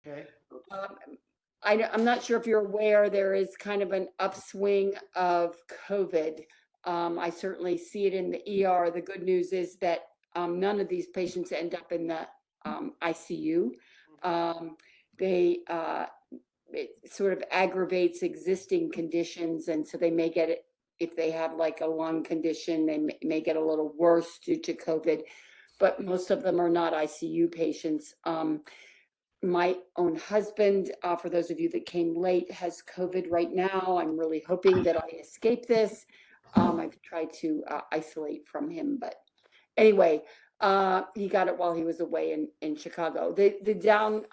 Okay. Um, I'm not sure if you're aware, there is kind of an upswing of COVID. I certainly see it in the ER. The good news is that none of these patients end up in the ICU. It sort of aggravates existing conditions, and so they may get it if they have like a lung condition. They may get a little worse due to COVID, but most of them are not ICU patients. My own husband, for those of you that came late, has COVID right now. I'm really hoping that I escape this. I've tried to isolate from him, but anyway, he got it while he was away in Chicago. The down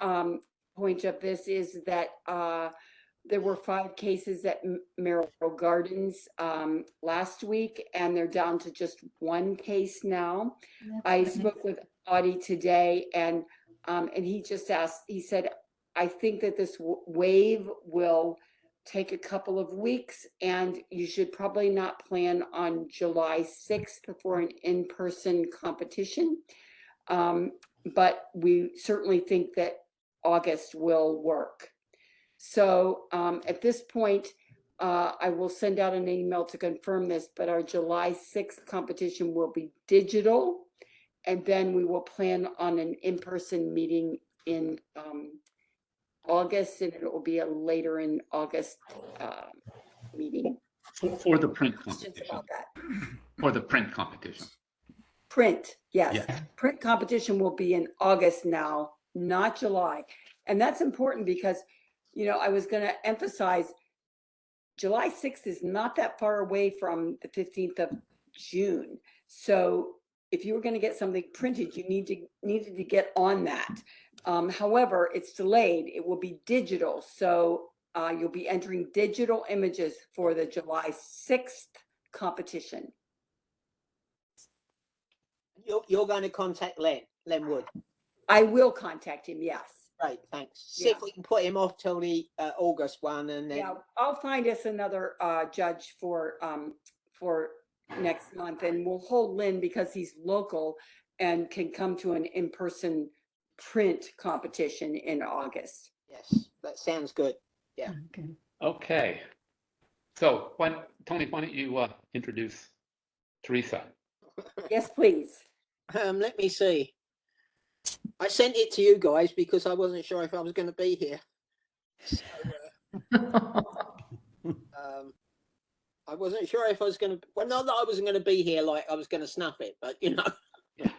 point of this is that there were 5 cases at Moro Gardens last week, and they're down to just 1 case now. I spoke with Audie today, and he just asked, he said, I think that this wave will take a couple of weeks, and you should probably not plan on July 6th for an in-person competition. But we certainly think that August will work. So at this point, I will send out an email to confirm this, but our July 6th competition will be digital. And then we will plan on an in-person meeting in August, and it will be a later in August meeting. For the print competition. About that. For the print competition. Print, yes. Yeah. Print competition will be in August now, not July. And that's important because, you know, I was going to emphasize July 6th is not that far away from the 15th of June. So if you were going to get something printed, you needed to get on that. However, it's delayed. It will be digital. So you'll be entering digital images for the July 6th competition. You're going to contact Len Wood. I will contact him, yes. Great, thanks. See if we can put him off till the August one, and then I'll find us another judge for next month, and we'll hold Lynn because he's local and can come to an in-person print competition in August. Yes, that sounds good. Yeah. Okay. So Tony, why don't you introduce Teresa? Yes, please. Let me see. I sent it to you guys because I wasn't sure if I was going to be here. So, I wasn't sure if I was going to. Well, not that I wasn't going to be here, like I was going to snuff it, but you know, Yeah.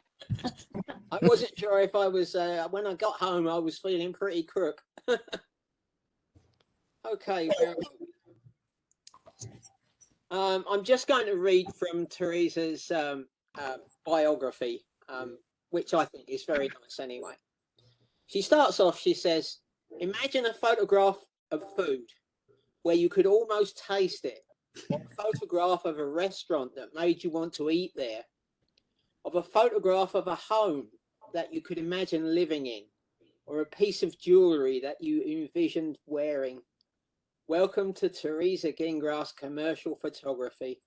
I wasn't sure if I was. When I got home, I was feeling pretty crook. Okay. I'm just going to read from Teresa's biography, which I think is very nice anyway. She starts off, she says, imagine a photograph of food where you could almost taste it, or a photograph of a restaurant that made you want to eat there, of a photograph of a home that you could imagine living in, or a piece of jewelry that you envisioned wearing. Welcome to Teresa Gingras Commercial Photography.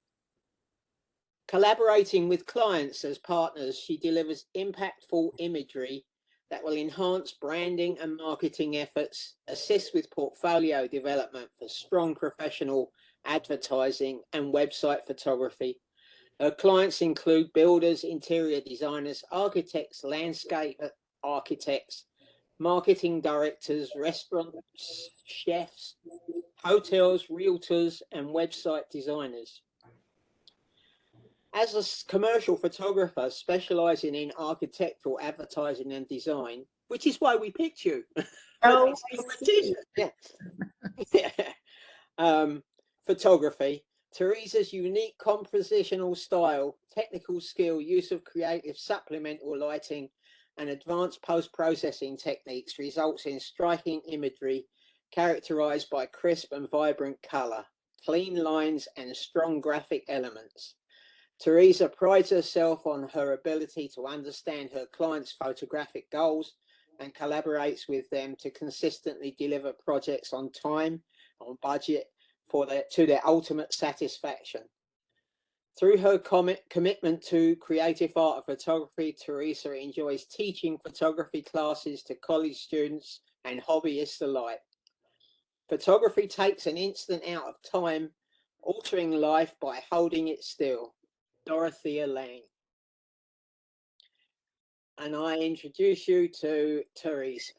Collaborating with clients as partners, she delivers impactful imagery that will enhance branding and marketing efforts, assist with portfolio development for strong professional advertising and website photography. Her clients include builders, interior designers, architects, landscape architects, marketing directors, restaurants, chefs, hotels, realtors, and website designers. As a commercial photographer specializing in architectural advertising and design, which is why we picked you. Oh, yeah. Yeah. Photography, Teresa's unique compositional style, technical skill, use of creative supplemental lighting, and advanced post-processing techniques results in striking imagery characterized by crisp and vibrant color, clean lines, and strong graphic elements. Teresa prides herself on her ability to understand her clients' photographic goals and collaborates with them to consistently deliver projects on time, on budget, to their ultimate satisfaction. Through her commitment to creative art of photography, Teresa enjoys teaching photography classes to college students and hobbyist alike. Photography takes an instant out of time, altering life by holding it still. Dorothea Lange. And I introduce you to Teresa.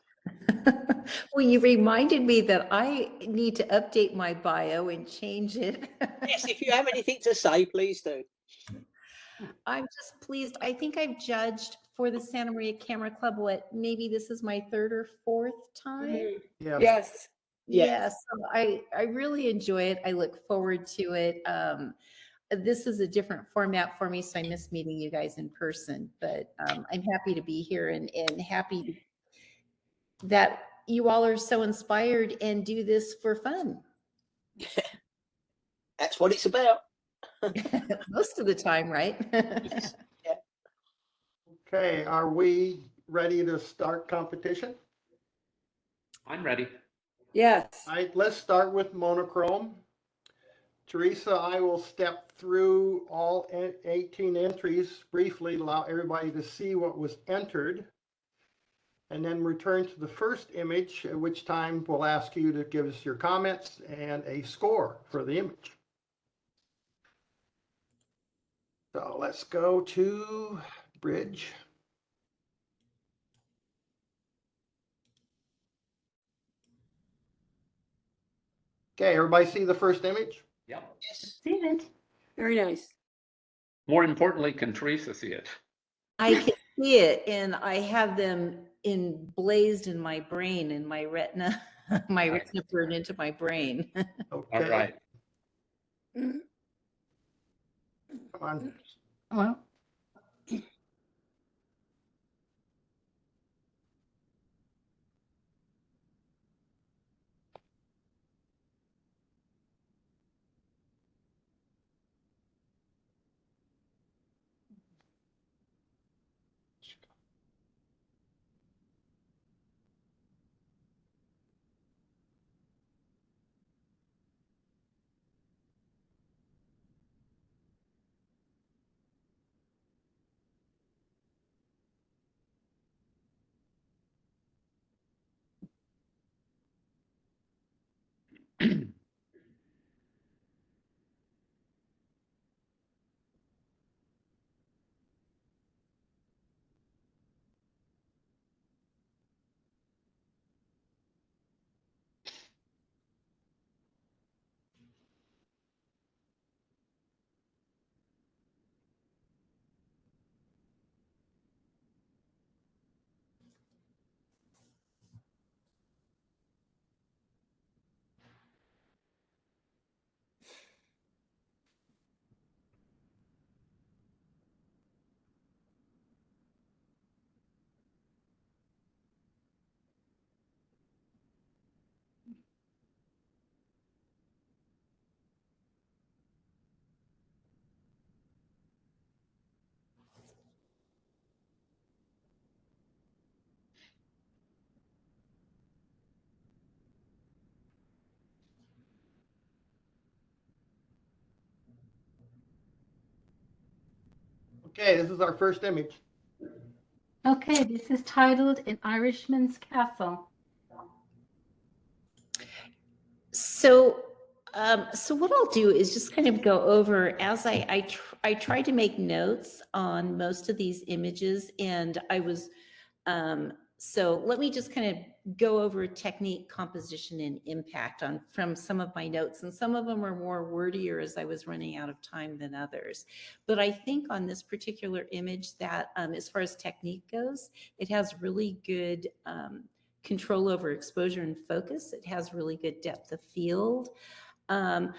Well, you reminded me that I need to update my bio and change it. Yes, if you have anything to say, please do. I'm just pleased. I think I've judged for the Santa Maria Camera Club, what, maybe this is my third or fourth time? Yes. Yes. Yes, so I really enjoy it. I look forward to it. This is a different format for me, so I miss meeting you guys in person, but I'm happy to be here and happy that you all are so inspired and do this for fun. That's what it's about. Most of the time, right? Yes. Yeah. Okay, are we ready to start competition? I'm ready. Yes. All right, let's start with monochrome. Teresa, I will step through all 18 entries briefly, allow everybody to see what was entered, and then return to the first image, at which time we'll ask you to give us your comments and a score for the image. So let's go to bridge. Okay, everybody see the first image? Yep. Yes. See it. Very nice. More importantly, can Teresa see it? I can see it, and I have them emblazed in my brain, in my retina, my Right. retina burned into my brain. Okay. All right. Mhm. Come on. Well, Okay, this is our first image. Okay, this is titled An Irishman's Castle. so, so what I'll do is just kind of go over as I tried to make notes on most of these images, and I was, so let me just kind of go over technique, composition, and impact on from some of my notes, and some of them are more wordier as I was running out of time than others. But I think on this particular image that as far as technique goes, it has really good control over exposure and focus. It has really good depth of field. When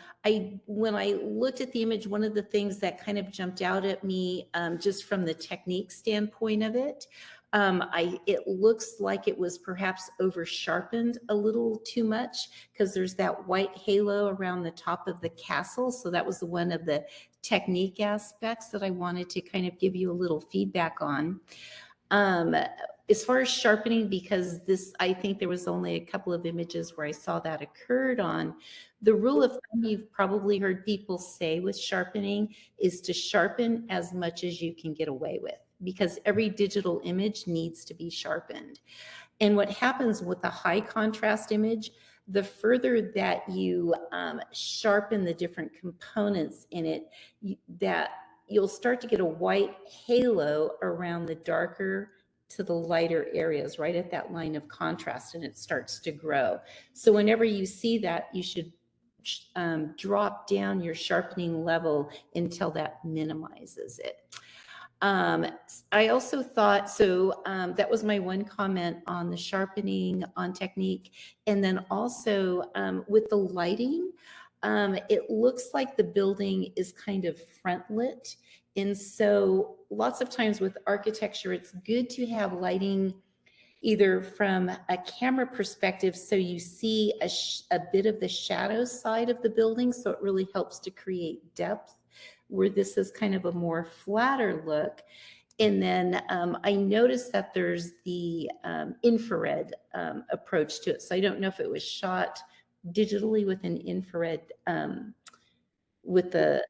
I looked at the image, one of the things that kind of jumped out at me, just from the technique standpoint of it, it looks like it was perhaps over sharpened a little too much because there's that white halo around the top of the castle. So that was one of the technique aspects that I wanted to kind of give you a little feedback on. As far as sharpening, because this, I think there was only a couple of images where I saw that occurred on. The rule of thumb you've probably heard people say with sharpening is to sharpen as much as you can get away with, because every digital image needs to be sharpened. And what happens with a high contrast image, the further that you sharpen the different components in it, that you'll start to get a white halo around the darker to the lighter areas, right at that line of contrast, and it starts to grow. So whenever you see that, you should drop down your sharpening level until that minimizes it. I also thought, so that was my one comment on the sharpening on technique. And then also with the lighting, it looks like the building is kind of front lit. And so lots of times with architecture, it's good to have lighting either from a camera perspective, so you see a bit of the shadow side of the building, so it really helps to create depth, where this is kind of a more flatter look. And then I noticed that there's the infrared approach to it. So I don't know if it was shot digitally with an infrared, with the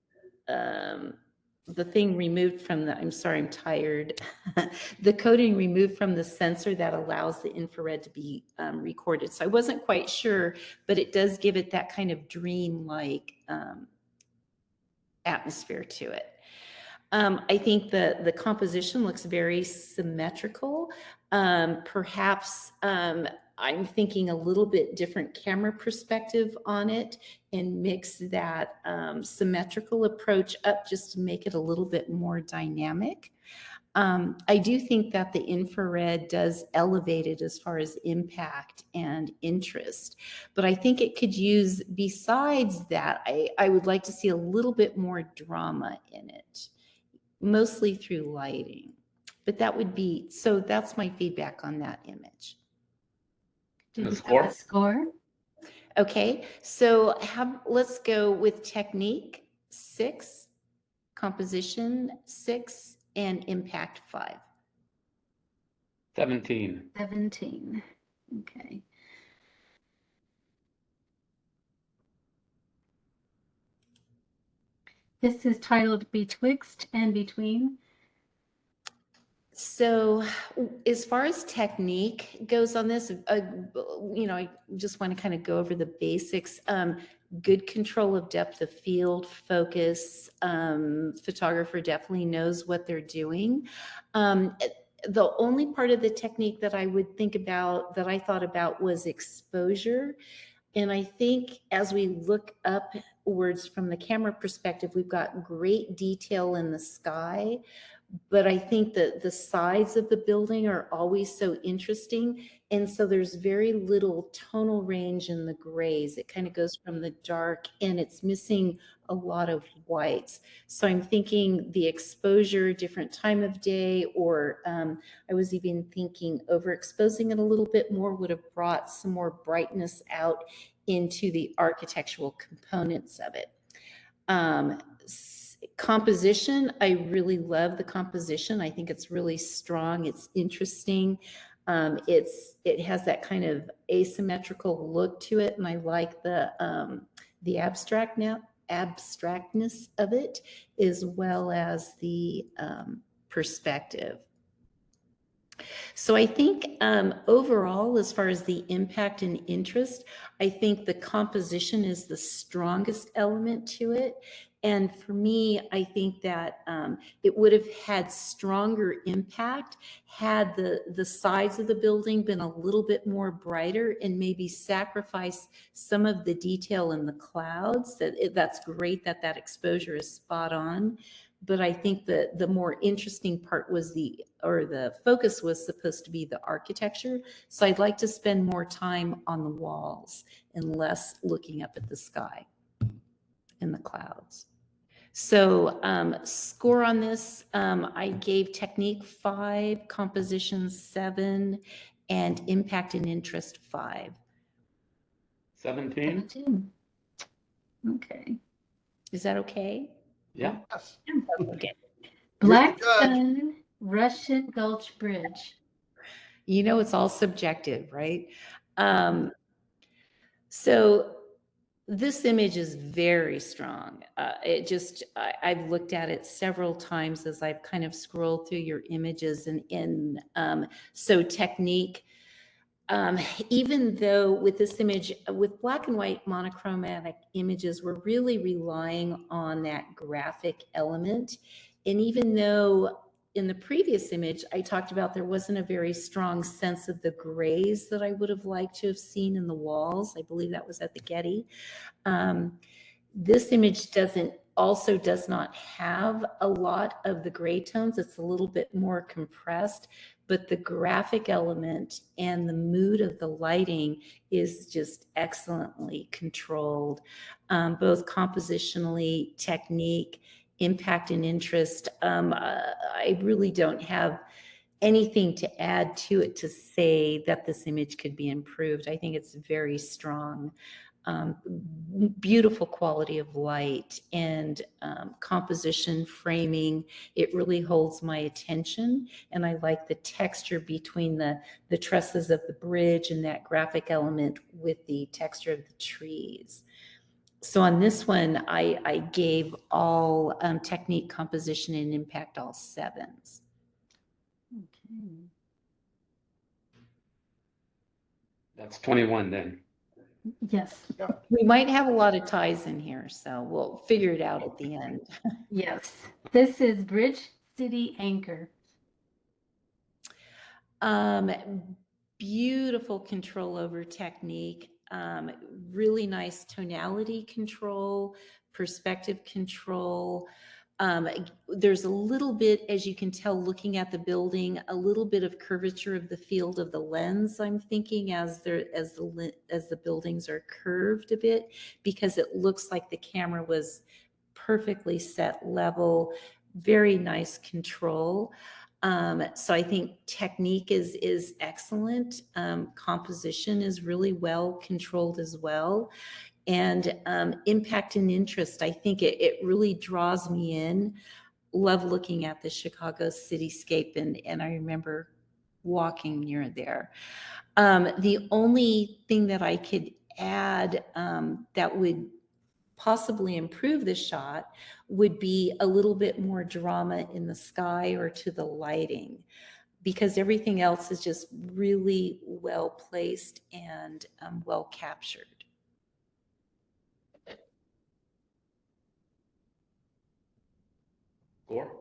thing removed from the, I'm sorry, I'm tired. The coating removed from the sensor that allows the infrared to be recorded. So I wasn't quite sure, but it does give it that kind of dream-like atmosphere to it. I think the composition looks very symmetrical. Perhaps I'm thinking a little bit different camera perspective on it and mix that symmetrical approach up just to make it a little bit more dynamic. I do think that the infrared does elevate it as far as impact and interest, but I think it could use, besides that, I would like to see a little bit more drama in it, mostly through lighting. But that would be, so that's my feedback on that image. Do The we score? have a score? Okay, so let's go with technique 6, composition 6, and impact 5. 17. 17. Okay. This is titled Betwixt and Between. So as far as technique goes on this, I just want to kind of go over the basics. Good control of depth of field, focus. Photographer definitely knows what they're doing. The only part of the technique that I would think about, that I thought about, was exposure. And I think as we look upwards from the camera perspective, we've got great detail in the sky. But I think that the sides of the building are always so interesting. And so there's very little tonal range in the grays. It kind of goes from the dark, and it's missing a lot of whites. So I'm thinking the exposure, different time of day, or I was even thinking overexposing it a little bit more would have brought some more brightness out into the architectural components of it. Composition, I really love the composition. I think it's really strong. It's interesting. It has that kind of asymmetrical look to it, and I like the abstractness of it, as well as the perspective. So I think overall, as far as the impact and interest, I think the composition is the strongest element to it. And for me, I think that it would have had stronger impact had the sides of the building been a little bit more brighter, and maybe sacrifice some of the detail in the clouds. That's great that that exposure is spot on. But I think that the more interesting part was the focus was supposed to be the architecture. So I'd like to spend more time on the walls and less looking up at the sky and the clouds. So score on this, I gave technique 5, composition 7, and impact and interest 5. 17? 17. Okay. Is that okay? Yeah. Yes. Okay. Black judge. Sun, Russian Gulch Bridge. You know, it's all subjective, right? So this image is very strong. I've looked at it several times as I've kind of scrolled through your images, and so technique, even though with this image, with black and white monochromatic images, we're really relying on that graphic element. And even though in the previous image, I talked about there wasn't a very strong sense of the grays that I would have liked to have seen in the walls. I believe that was at the Getty. This image does not have a lot of the gray tones. It's a little bit more compressed, but the graphic element and the mood of the lighting is just excellently controlled, both compositionally, technique, impact and interest. I really don't have anything to add to it to say that this image could be improved. I think it's very strong. Beautiful quality of light and composition, framing. It really holds my attention, and I like the texture between the trusses of the bridge and that graphic element with the texture of the trees. So on this one, I gave all technique, composition, and impact all 7s. Okay. That's 21 then. Yes, We might have a lot of ties in here, so we'll figure it out at the end. yes. This is Bridge City Anchor. Beautiful control over technique, really nice tonality control, perspective control. There's a little bit, as you can tell, looking at the building, a little bit of curvature of the field of the lens. I'm thinking as the buildings are curved a bit, because it looks like the camera was perfectly set level, very nice control. So I think technique is excellent. Composition is really well controlled as well. And impact and interest, I think it really draws me in. Love looking at the Chicago cityscape, and I remember walking near there. The only thing that I could add that would possibly improve the shot would be a little bit more drama in the sky or to the lighting, because everything else is just really well placed and well captured. Score?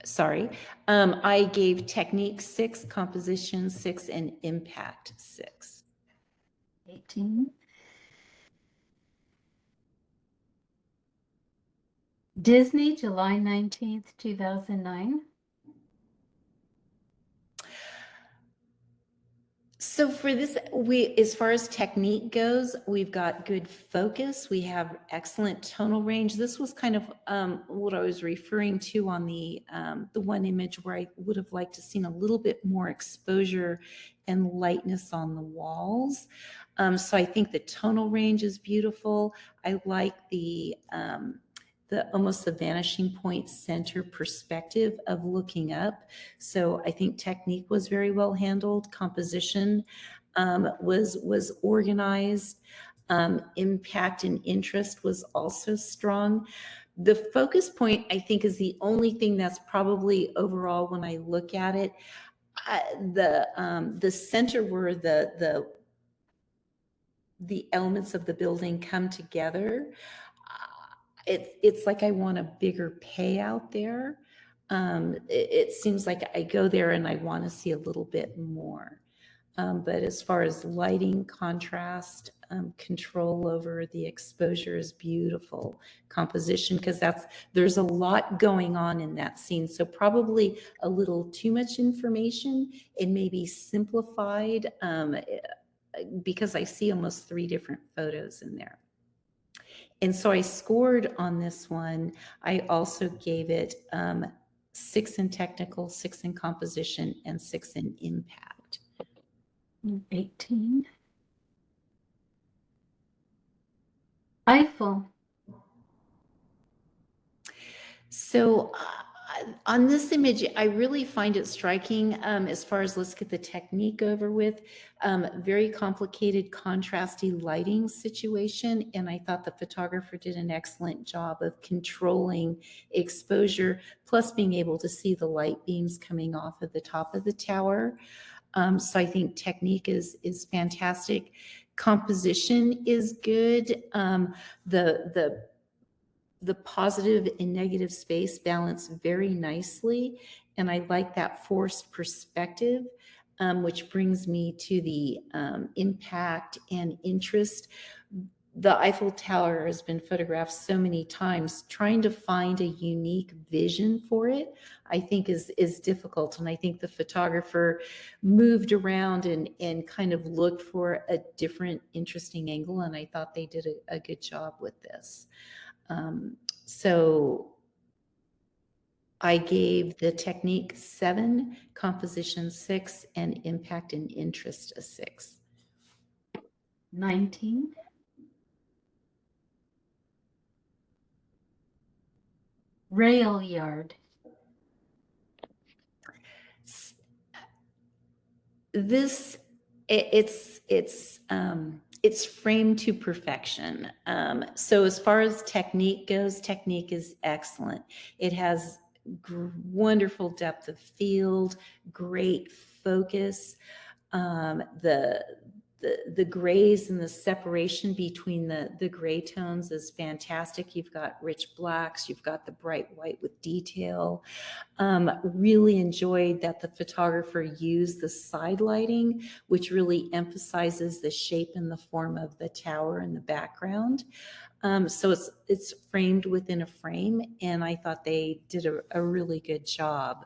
Sorry. I gave technique 6, composition 6, and impact 6. 18. Disney, July 19th, 2009. So for this, as far as technique goes, we've got good focus. We have excellent tonal range. This was kind of what I was referring to on the one image where I would have liked to seen a little bit more exposure and lightness on the walls. So I think the tonal range is beautiful. I like the almost the vanishing point center perspective of looking up. So I think technique was very well handled. Composition was organized. Impact and interest was also strong. The focus point, I think, is the only thing that's probably overall, when I look at it, the center where the elements of the building come together. It's like I want a bigger payout there. It seems like I go there and I want to see a little bit more. But as far as lighting, contrast, control over the exposure is beautiful. Composition, because there's a lot going on in that scene. So probably a little too much information and maybe simplified, because I see almost 3 different photos in there. And so I scored on this one. I also gave it 6 in technical, 6 in composition, and 6 in impact. 18. Eiffel. So on this image, I really find it striking as far as, let's get the technique over with. Very complicated, contrasty lighting situation. And I thought the photographer did an excellent job of controlling exposure, plus being able to see the light beams coming off of the top of the tower. So I think technique is fantastic. Composition is good. The positive and negative space balance very nicely. And I like that forced perspective, which brings me to the impact and interest. The Eiffel Tower has been photographed so many times. Trying to find a unique vision for it, I think is difficult. And I think the photographer moved around and kind of looked for a different, interesting angle. And I thought they did a good job with this. So I gave the technique 7, composition 6, and impact and interest a 6. 19. Rail yard. This it's framed to perfection. So as far as technique goes, technique is excellent. It has wonderful depth of field, great focus. The grays and the separation between the gray tones is fantastic. You've got rich blacks, you've got the bright white with detail. Really enjoyed that the photographer used the side lighting, which really emphasizes the shape and the form of the tower in the background. So it's framed within a frame, and I thought they did a really good job.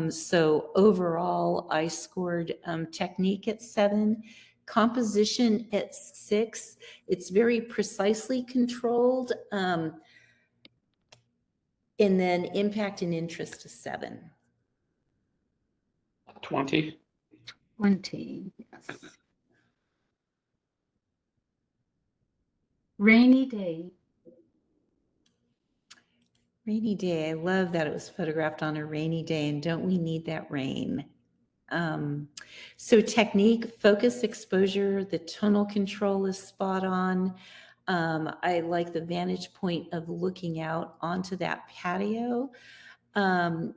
So overall, I scored technique at 7, composition at 6. It's very precisely controlled. And then impact and interest to 7. 20. 20. Yes. Rainy day. Rainy day. I love that it was photographed on a rainy day, and don't we need that rain? So technique, focus, exposure, the tonal control is spot on. I like the vantage point of looking out onto that patio. So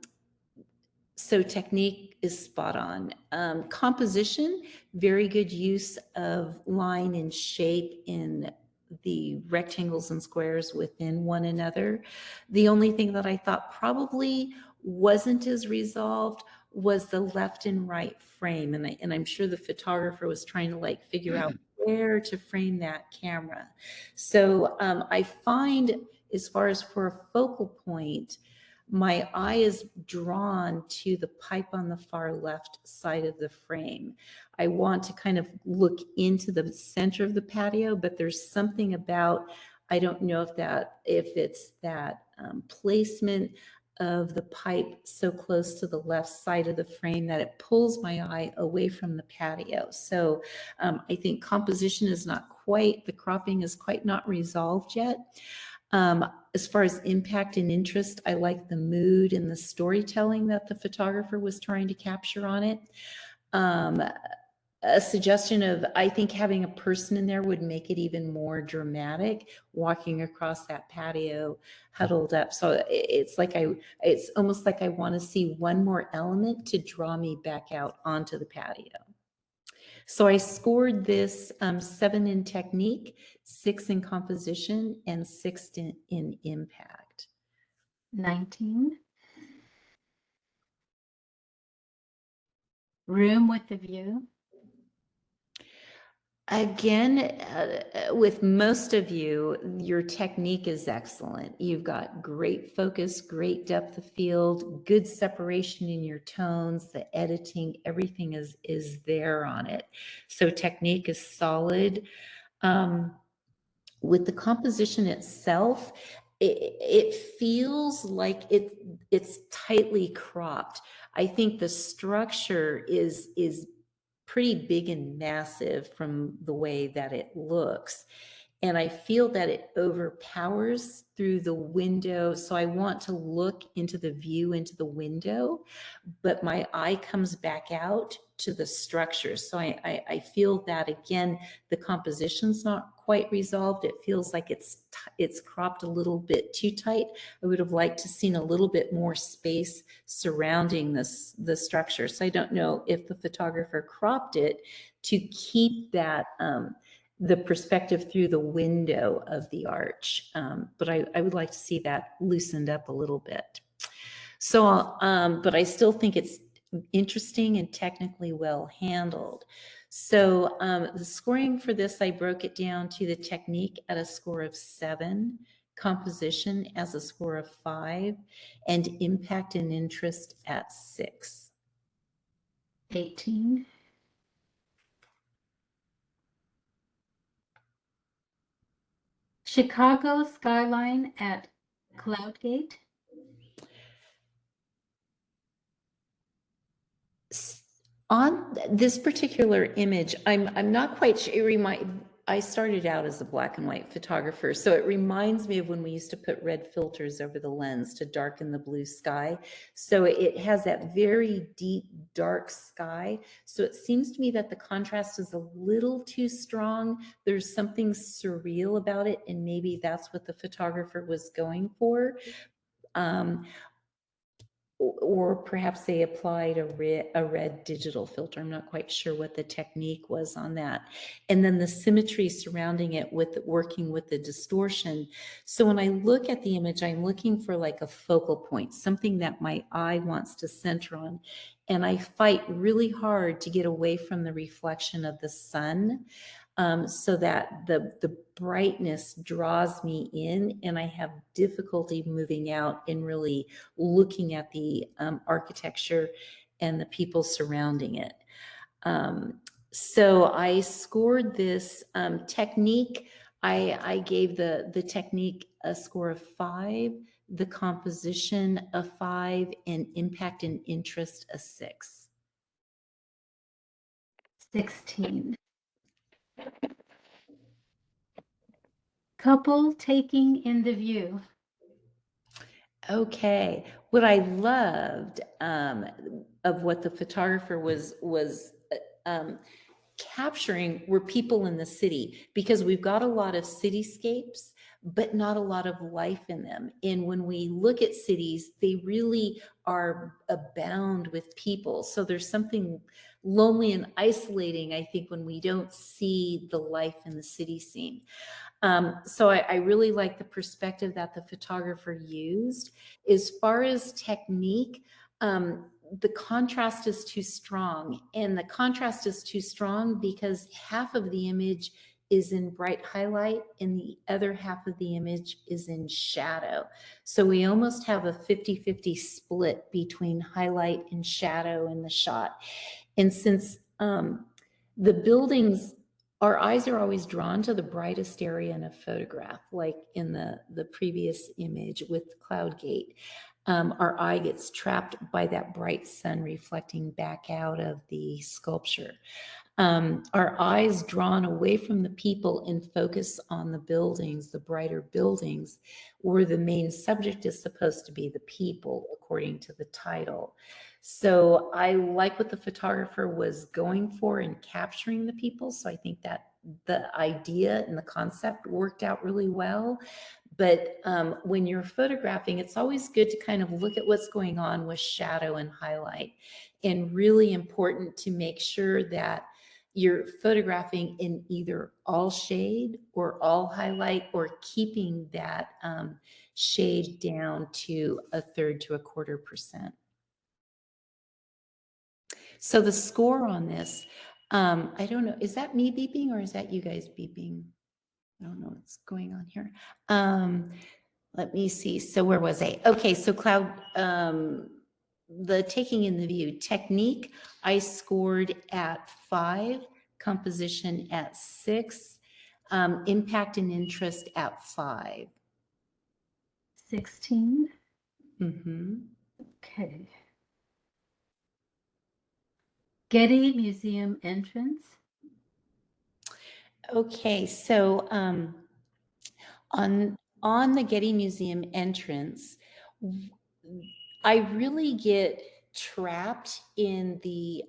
technique is spot on. Composition, very good use of line and shape in the rectangles and squares within one another. The only thing that I thought probably wasn't as resolved was the left and right frame. And I'm sure the photographer was trying to like figure out where to frame that camera. So I find, as far as for a focal point, my eye is drawn to the pipe on the far left side of the frame. I want to kind of look into the center of the patio, but there's something about, I don't know if it's that placement of the pipe so close to the left side of the frame that it pulls my eye away from the patio. So I think composition is not quite, the cropping is quite not resolved yet. As far as impact and interest, I like the mood and the storytelling that the photographer was trying to capture on it. A suggestion of, I think having a person in there would make it even more dramatic, walking across that patio huddled up. So it's almost like I want to see one more element to draw me back out onto the patio. So I scored this 7 in technique, 6 in composition, and 6 in impact. 19. Room with a view. Again, with most of you, your technique is excellent. You've got great focus, great depth of field, good separation in your tones, the editing, everything is there on it. So technique is solid. With the composition itself, it feels like it's tightly cropped. I think the structure is pretty big and massive from the way that it looks. And I feel that it overpowers through the window. So I want to look into the view into the window, but my eye comes back out to the structure. So I feel that, again, the composition's not quite resolved. It feels like it's cropped a little bit too tight. I would have liked to seen a little bit more space surrounding the structure. So I don't know if the photographer cropped it to keep that the perspective through the window of the arch. But I would like to see that loosened up a little bit. So, but I still think it's interesting and technically well handled. So the scoring for this, I broke it down to the technique at a score of 7, composition as a score of 5, and impact and interest at 6. 18. Chicago Skyline at Cloudgate. On this particular image, I'm not quite sure. I started out as a black and white photographer, so it reminds me of when we used to put red filters over the lens to darken the blue sky. So it has that very deep, dark sky. So it seems to me that the contrast is a little too strong. There's something surreal about it, and maybe that's what the photographer was going for. Or perhaps they applied a red digital filter. I'm not quite sure what the technique was on that. And then the symmetry surrounding it with working with the distortion. So when I look at the image, I'm looking for like a focal point, something that my eye wants to center on. And I fight really hard to get away from the reflection of the sun. So that the brightness draws me in, and I have difficulty moving out and really looking at the architecture and the people surrounding it. So I scored this technique. I gave the technique a score of 5, the composition a 5, and impact and interest a 6. 16. Couple taking in the view. Okay, what I loved of what the photographer was capturing were people in the city, because we've got a lot of cityscapes, but not a lot of life in them. And when we look at cities, they really are abound with people. So there's something lonely and isolating, I think, when we don't see the life in the city scene. So I really like the perspective that the photographer used. As far as technique, the contrast is too strong. And the contrast is too strong because half of the image is in bright highlight and the other half of the image is in shadow. So we almost have a 50-50 split between highlight and shadow in the shot. And since the buildings, our eyes are always drawn to the brightest area in a photograph, like in the previous image with Cloudgate. Our eye gets trapped by that bright sun reflecting back out of the sculpture. Our eyes drawn away from the people and focus on the buildings, the brighter buildings, where the main subject is supposed to be the people, according to the title. So I like what the photographer was going for in capturing the people. So I think that the idea and the concept worked out really well. But when you're photographing, it's always good to kind of look at what's going on with shadow and highlight, and really important to make sure that you're photographing in either all shade or all highlight, or keeping that shade down to 1/3 to 1/4%. So the score on this, I don't know, is that me beeping or is that you guys beeping? I don't know what's going on here. Let me see. So where was I? Okay, so the taking in the view technique, I scored at 5, composition at 6, impact and interest at 5. 16. Mm-hmm. Okay. Getty Museum entrance. Okay, so on the Getty Museum entrance, I really get trapped in the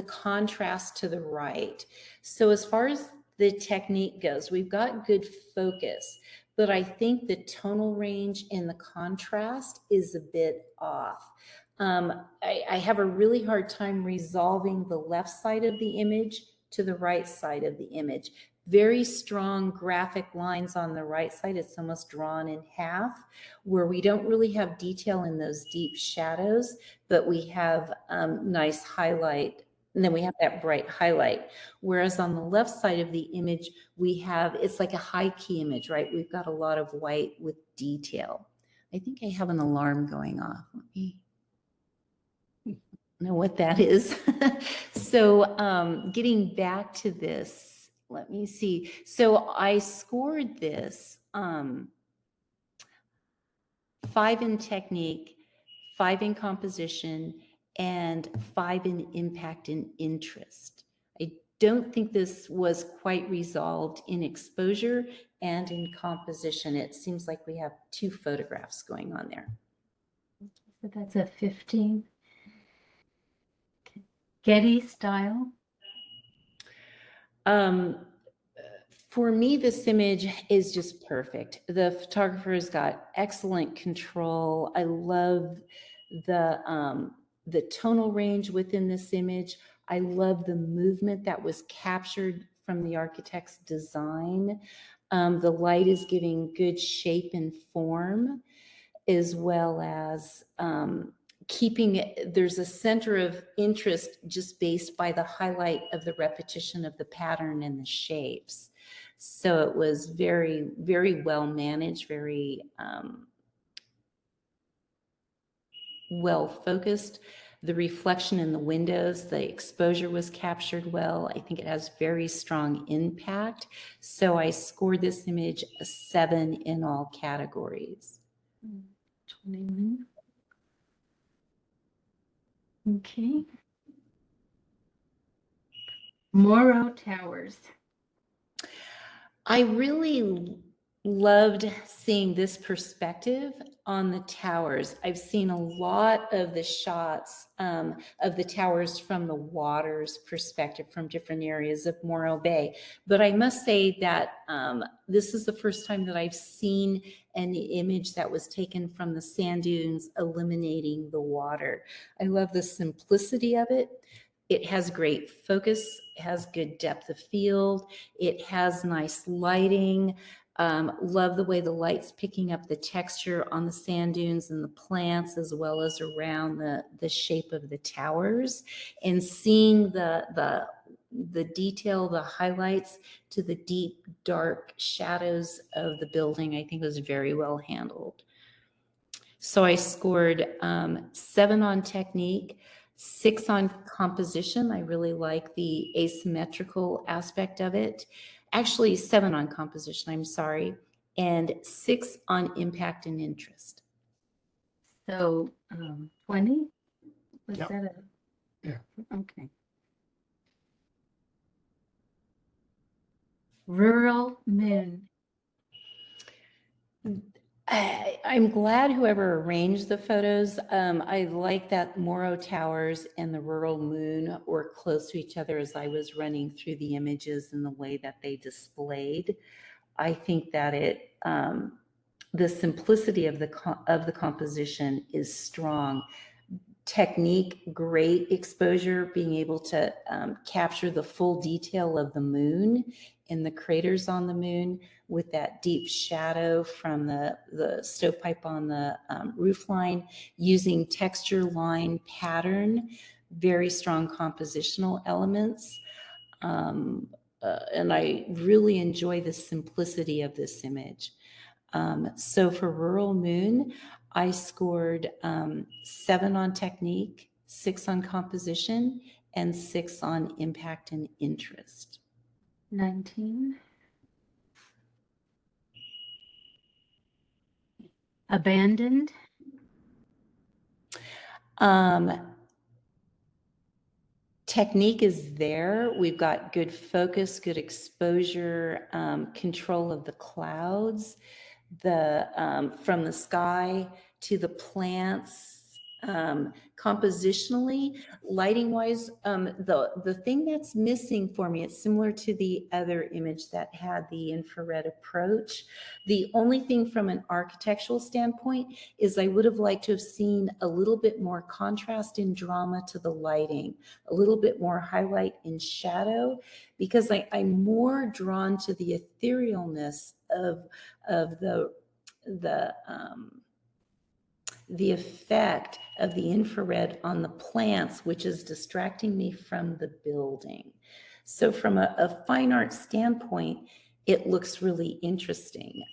contrast to the right. So as far as the technique goes. We've got good focus, but I think the tonal range and the contrast is a bit off. I have a really hard time resolving the left side of the image to the right side of the image. Very strong graphic lines on the right side. It's almost drawn in half, where we don't really have detail in those deep shadows, but we have nice highlight. And then we have that bright highlight. Whereas on the left side of the image, we have, it's like a high key image, right? We've got a lot of white with detail. I think I have an alarm going off. Let me know what that is. So getting back to this, let me see. So I scored this 5 in technique, 5 in composition, and 5 in impact and interest. I don't think this was quite resolved in exposure and in composition. It seems like we have 2 photographs going on there. So that's a 15. Okay. Getty style. For me, this image is just perfect. The photographer's got excellent control. I love the tonal range within this image. I love the movement that was captured from the architect's design. The light is giving good shape and form, as well as keeping it, there's a center of interest just based by the highlight of the repetition of the pattern and the shapes. So it was very, very well managed, very well focused. The reflection in the windows, the exposure was captured well. I think it has very strong impact. So I scored this image a 7 in all categories. 21. Okay. Moro Towers. I really loved seeing this perspective on the towers. I've seen a lot of the shots of the towers from the water's perspective from different areas of Morro Bay. But I must say that this is the first time that I've seen an image that was taken from the sand dunes eliminating the water. I love the simplicity of it. It has great focus, has good depth of field. It has nice lighting. Love the way the light's picking up the texture on the sand dunes and the plants, as well as around the shape of the towers, and seeing the detail, the highlights to the deep, dark shadows of the building, I think was very well handled. So I scored 7 on technique, 6 on composition. I really like the asymmetrical aspect of it. Actually, 7 on composition, I'm sorry, and 6 on impact and interest. So 20? Was Yep. that a? Yeah. Okay. Rural Moon. I'm glad whoever arranged the photos. I like that Moro Towers and the rural moon were close to each other as I was running through the images and the way that they displayed. I think that it, the simplicity of the composition is strong. Technique, great exposure, being able to capture the full detail of the moon and the craters on the moon with that deep shadow from the stovepipe on the roof line, using texture line pattern, very strong compositional elements. And I really enjoy the simplicity of this image. So for Rural Moon, I scored 7 on technique, 6 on composition, and 6 on impact and interest. 19. Abandoned. Technique is there. We've got good focus, good exposure, control of the clouds, from the sky to the plants, Compositionally, lighting wise, the thing that's missing for me, it's similar to the other image that had the infrared approach. The only thing from an architectural standpoint is I would have liked to have seen a little bit more contrast in drama to the lighting, a little bit more highlight in shadow, because I'm more drawn to the etherealness of the effect of the infrared on the plants, which is distracting me from the building. So from a fine art standpoint, it looks really interesting.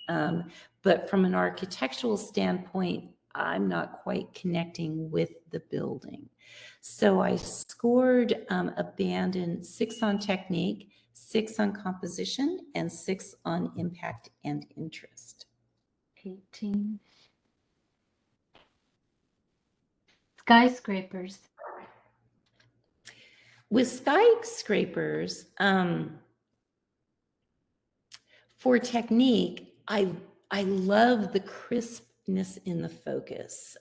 But from an architectural standpoint, I'm not quite connecting with the building. So I scored abandon 6 on technique, 6 on composition, and 6 on impact and interest. 18. Skyscrapers. With skyscrapers, for technique, I love the crispness in the focus.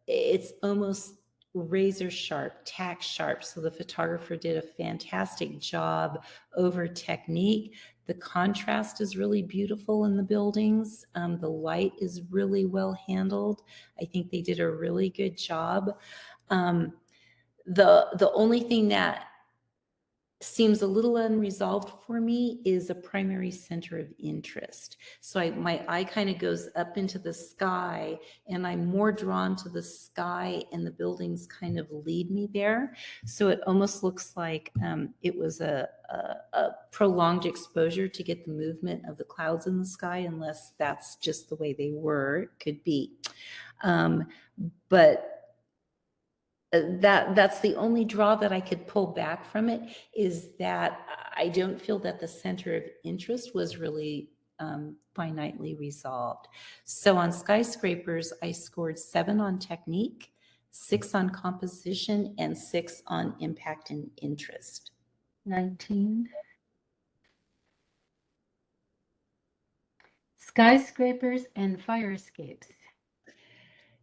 It's almost razor sharp, tack sharp. So the photographer did a fantastic job over technique. The contrast is really beautiful in the buildings. The light is really well handled. I think they did a really good job. The only thing that seems a little unresolved for me is a primary center of interest. So my eye kind of goes up into the sky, and I'm more drawn to the sky, and the buildings kind of lead me there. So it almost looks like it was a prolonged exposure to get the movement of the clouds in the sky, unless that's just the way they were. It could be. But that's the only draw that I could pull back from it, is that I don't feel that the center of interest was really finitely resolved. So on skyscrapers, I scored 7 on technique, 6 on composition, and 6 on impact and interest. 19. Skyscrapers and fire escapes.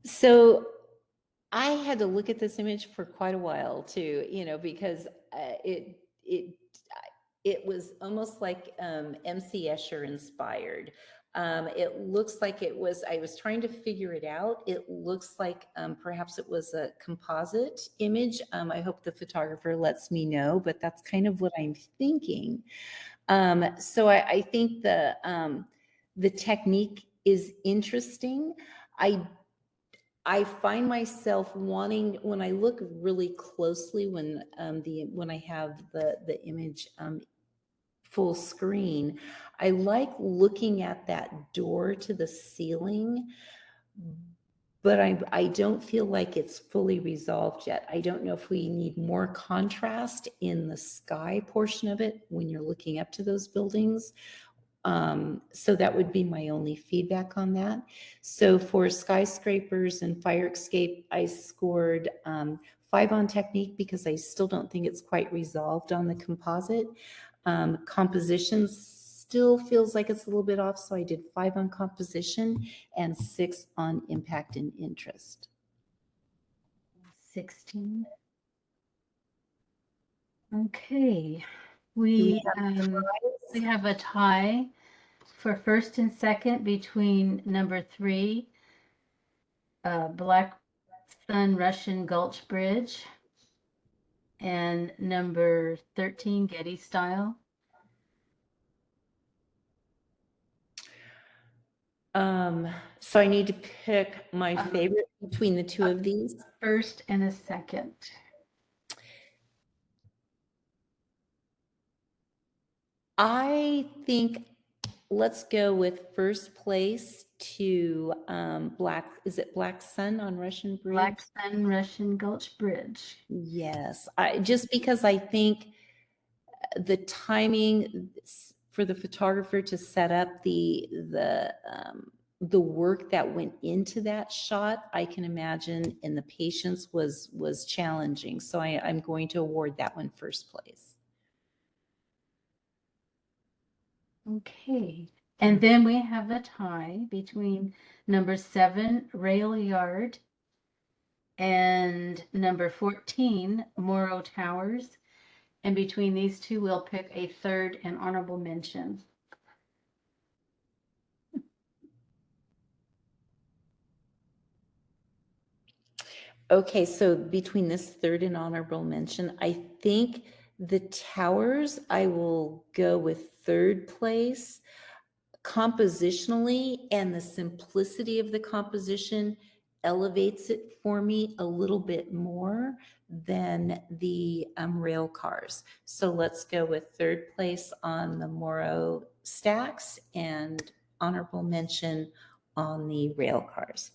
So I had to look at this image for quite a while too, because it was almost like MC Escher inspired. It looks like I was trying to figure it out. It looks like perhaps it was a composite image. I hope the photographer lets me know, but that's kind of what I'm thinking. So I think the technique is interesting. I find myself wanting, when I look really closely, when I have the image full screen, I like looking at that door to the ceiling, but I don't feel like it's fully resolved yet. I don't know if we need more contrast in the sky portion of it when you're looking up to those buildings. So that would be my only feedback on that. So for skyscrapers and fire escape, I scored 5 on technique because I still don't think it's quite resolved on the composite. Composition still feels like it's a little bit off, so I did 5 on composition and 6 on impact and interest. 16. Okay. We have a tie for first and second between number 3, Black Sun Russian Gulch Bridge, and number 13, Getty Style. So I need to pick my favorite between the two of these. First and a second. I think let's go with first place to is it Black Sun on Russian Bridge? Black Sun Russian Gulch Bridge. Yes, just because I think the timing for the photographer to set up the work that went into that shot, I can imagine, and the patience was challenging. So I'm going to award that one first place. Okay. And then we have a tie between number 7, Rail Yard, and number 14, Moro Towers. And between these two, we'll pick a third and honorable mention. Okay, so between this third and honorable mention, I think the towers, I will go with third place. Compositionally, and the simplicity of the composition elevates it for me a little bit more than the rail cars. So let's go with third place on the Moro stacks and honorable mention on the rail cars.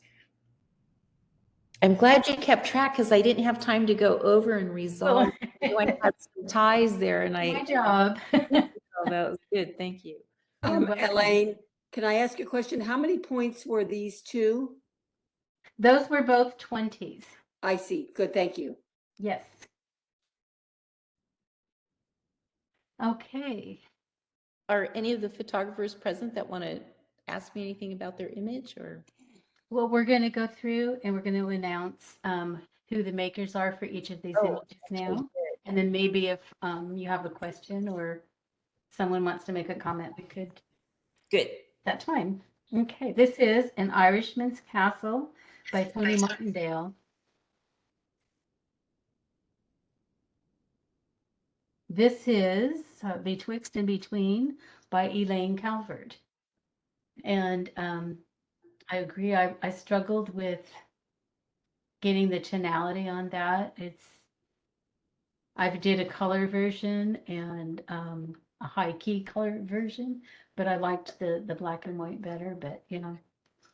I'm glad you kept track because I didn't have time to go over and resolve. I had some ties there, and My job. Oh, that was good. Thank you. Elaine, can I ask you a question? How many points were these two? Those were both 20s. I see. Good, thank you. Yes. Okay. Are any of the photographers present that want to ask me anything about their image, or? Well, we're going to go through and we're going to announce who the makers are for each of these Oh, images now. And then maybe if you have a question or someone wants to make a comment, we could Good. that time. Okay, this is An Irishman's Castle by Tony Martindale. This is Betwixt and Between by Elaine Calvert. And I agree, I struggled with getting the tonality on that. I did a color version and a high key color version, but I liked the black and white better, but you know.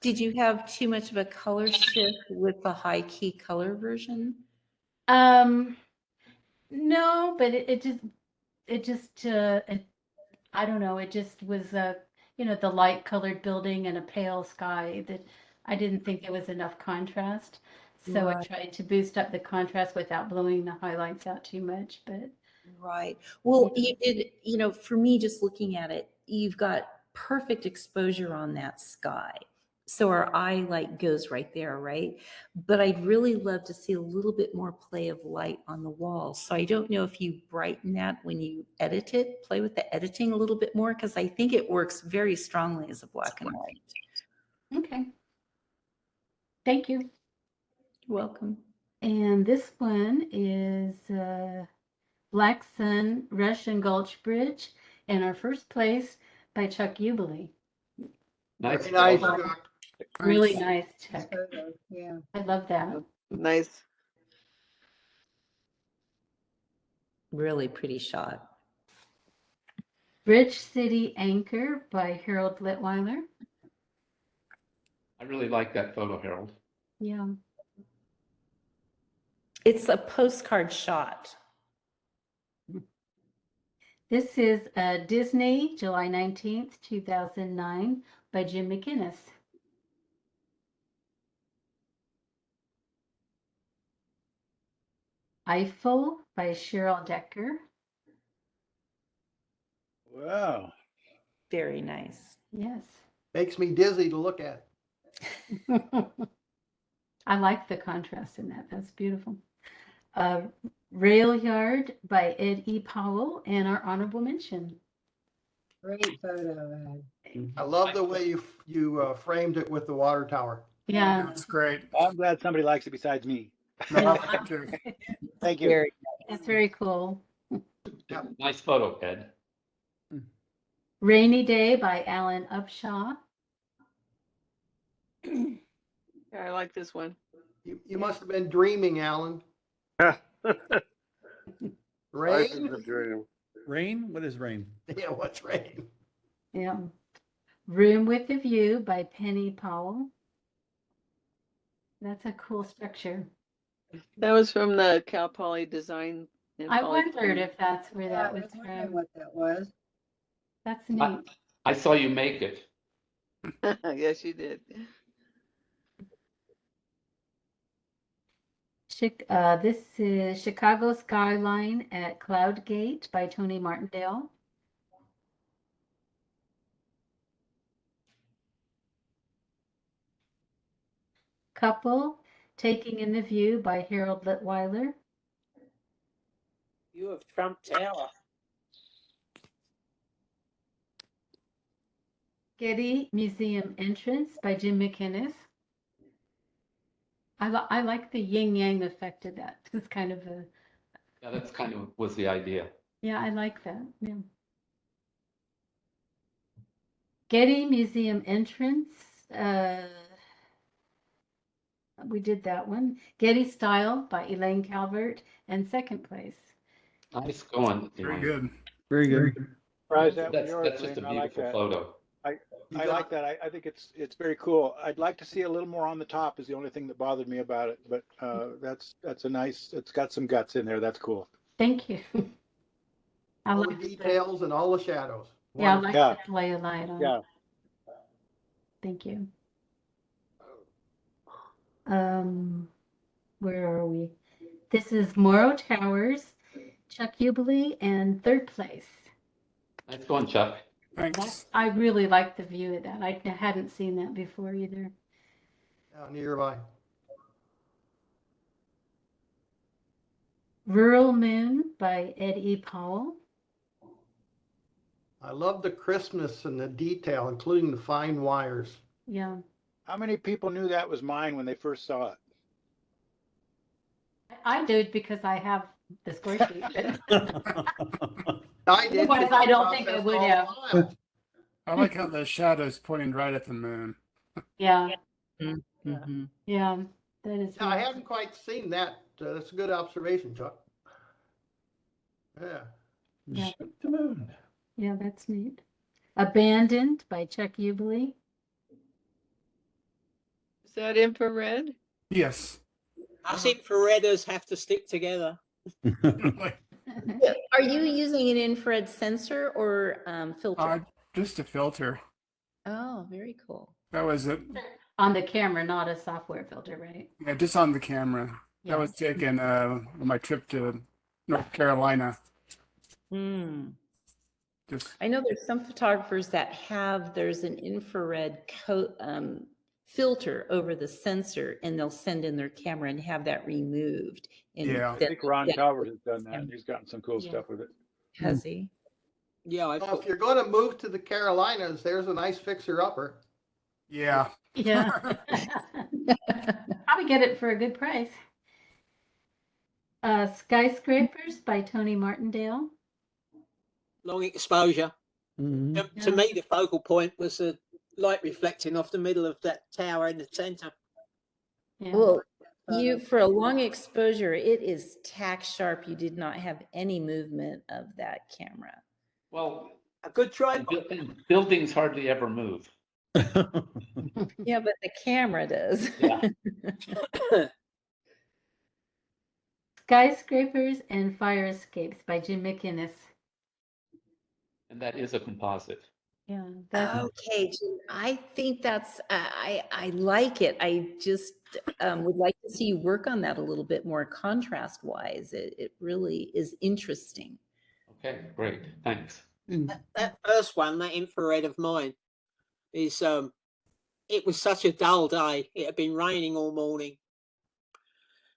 Did you have too much of a color shift with the high key color version? No, but I don't know, it just was you know, the light colored building and a pale sky that I didn't think there was enough contrast. So I Right. tried to boost up the contrast without blowing the highlights out too much, but Right. Well, you did, for me, just looking at it, you've got perfect exposure on that sky. So our eye like goes right there, right? But I'd really love to see a little bit more play of light on the wall. So I don't know if you brighten that when you edit it, play with the editing a little bit more, because I think it works very strongly as a black and white. okay. Thank you. You're welcome. And this one is Black Sun Russian Gulch Bridge, and our first place by Chuck Ubeli. Nice. Very nice, photo. Chuck. Really nice, Chuck. Yeah. I love that. Nice. Really pretty shot. Bridge City Anchor by Harold Litweiler. I really like that photo, Harold. Yeah. It's a postcard shot. This is Disney, July 19th, 2009 by Jim McInnes. Eiffel by Cheryl Decker. Wow. Very nice. Yes. Makes me dizzy to look at. I like the contrast in that. That's beautiful. Rail Yard by Ed E. Powell, and our honorable mention. Great photo, Ed. I love the way you framed it with the water tower. Yeah. That's great. I'm glad somebody likes it besides me. No, Thank you. Very That's very cool. Nice photo, Ed. Rainy Day by Alan Upshaw. Yeah, I like this one. you must have been dreaming, Alan. Life Rain? is a dream. Rain? What is rain? Yeah, what's rain? Yeah. Room with a View by Penny Powell. That's a cool structure. That was from the Cal Poly Design. And I Poly wondered if that's where that was wondering from. what that was. That's neat. I saw you make it. Yes, you did. This is Chicago Skyline at Cloud Gate by Tony Martindale. Couple, Taking in the View by Harold Litweiler. View of Trump Tower. Getty Museum Entrance by Jim McInnes. I like the yin yang effect of that. It's kind of a, Yeah, that's kind of was the idea. yeah, I like that. Yeah. Getty Museum Entrance. We did that one. Getty Style by Elaine Calvert, and second place. Nice going, Very Elaine. good. Very good. Prize that one That's yours, just a Lynn. I like beautiful that. photo. I like that. I think it's very cool. I'd like to see a little more on the top is the only thing that bothered me about it. But that's a nice. It's got some guts in there. That's cool. Thank you. I All the like details and all the shadows. Yeah, I like Yeah. the play of light on. Yeah. Thank you. Where are we? This is Moro Towers, Chuck Jubilee, and third place. Nice going, Chuck. Thanks. I really like the view of that. I hadn't seen that before either. Nearby. Rural Moon by Ed E. Powell. I love the crispness and the detail, including the fine wires. Yeah. How many people knew that was mine when they first saw it? I did because I have the score sheet. I did. Otherwise, I don't think I Processed would all the have. files. I like how the shadow's pointing right at the moon. Yeah. Mhm. Yeah. That is. Yeah, I really- hadn't quite seen that. That's a good observation, Chuck. Yeah. Yeah. The moon. Yeah, that's neat. Abandoned by Chuck Jubilee. Is that infrared? Yes. Us infraredders have to stick together. Are you using an infrared sensor or filter? Just a filter. Oh, very cool. That was it. On the camera, not a software filter, right? Yeah, just on the camera. Yeah. That was taken on my trip to North Carolina. Hmm. Just I know there's some photographers that there's an infrared filter over the sensor, and they'll send in their camera and have that removed. And Yeah. I then- think Ron then- Towers has done that. He's gotten some cool Yeah. stuff with it. Has he? Yeah, I've Well, got if you're going to move to the Carolinas, there's a nice fixer-upper. yeah. Yeah. Probably get it for a good price. Skyscrapers by Tony Martindale. long exposure. Mhm. To me, the focal point was the light reflecting off the middle of that tower in the center. Yeah. Well, for a long exposure, it is tack sharp. You did not have any movement of that camera. Well, A good try. and buildings hardly ever move. Yeah, but the camera does. Yeah. Skyscrapers and Fire Escapes by Jim McInnes. And that is a composite. Yeah. That's, Okay, Jim, I think that's, I like it. I just would like to see you work on that a little bit more contrast wise. It really is interesting. Okay, great. Thanks. That first one, that infrared of mine, is it was such a dull day. It had been raining all morning,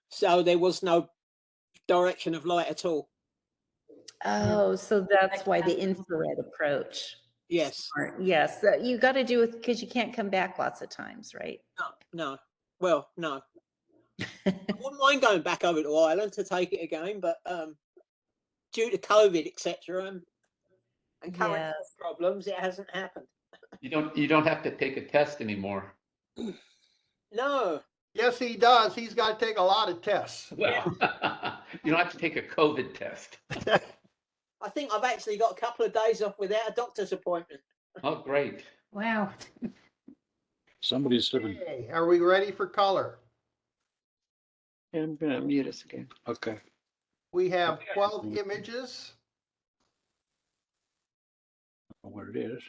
so there was no direction of light at all. Oh, so that's why the infrared approach. Yes. Smart. Yes, you got to do it because you can't come back lots of times, right? No. Well, no. I wouldn't mind going back over to Ireland to take it again, but due to COVID, etc., and current Yes. problems, it hasn't happened. You don't have to take a test anymore. No. Yes, he does. He's got to take a lot of tests. Well, you don't have to take a COVID test. I think I've actually got a couple of days off without a doctor's appointment. Oh, great. wow. Somebody's slipping. Okay, are we ready for color? And I'm gonna mute us again. Okay. We have 12 images. I don't know what it is.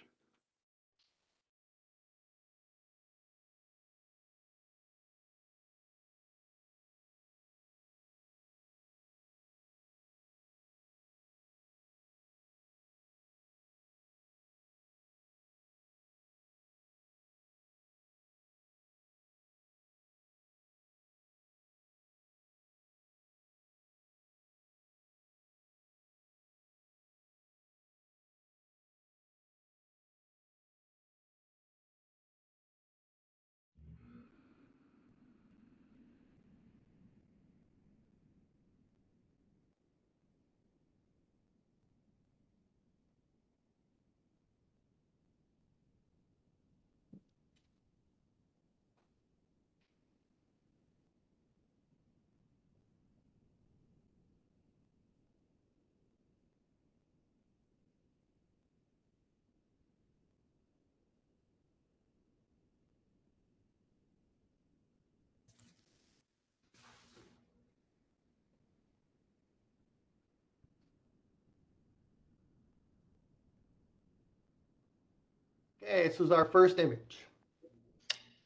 Okay, this is our first image.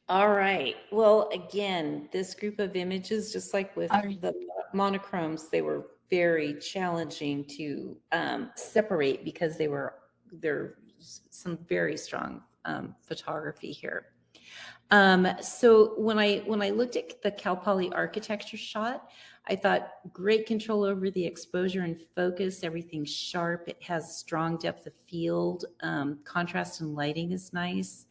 All right. Well, again, this group of images, just like with the monochromes, they were very challenging to separate because there's some very strong photography here. So when I looked at the Cal Poly architecture shot, I thought great control over the exposure and focus, everything's sharp, it has strong depth of field, contrast and lighting is nice.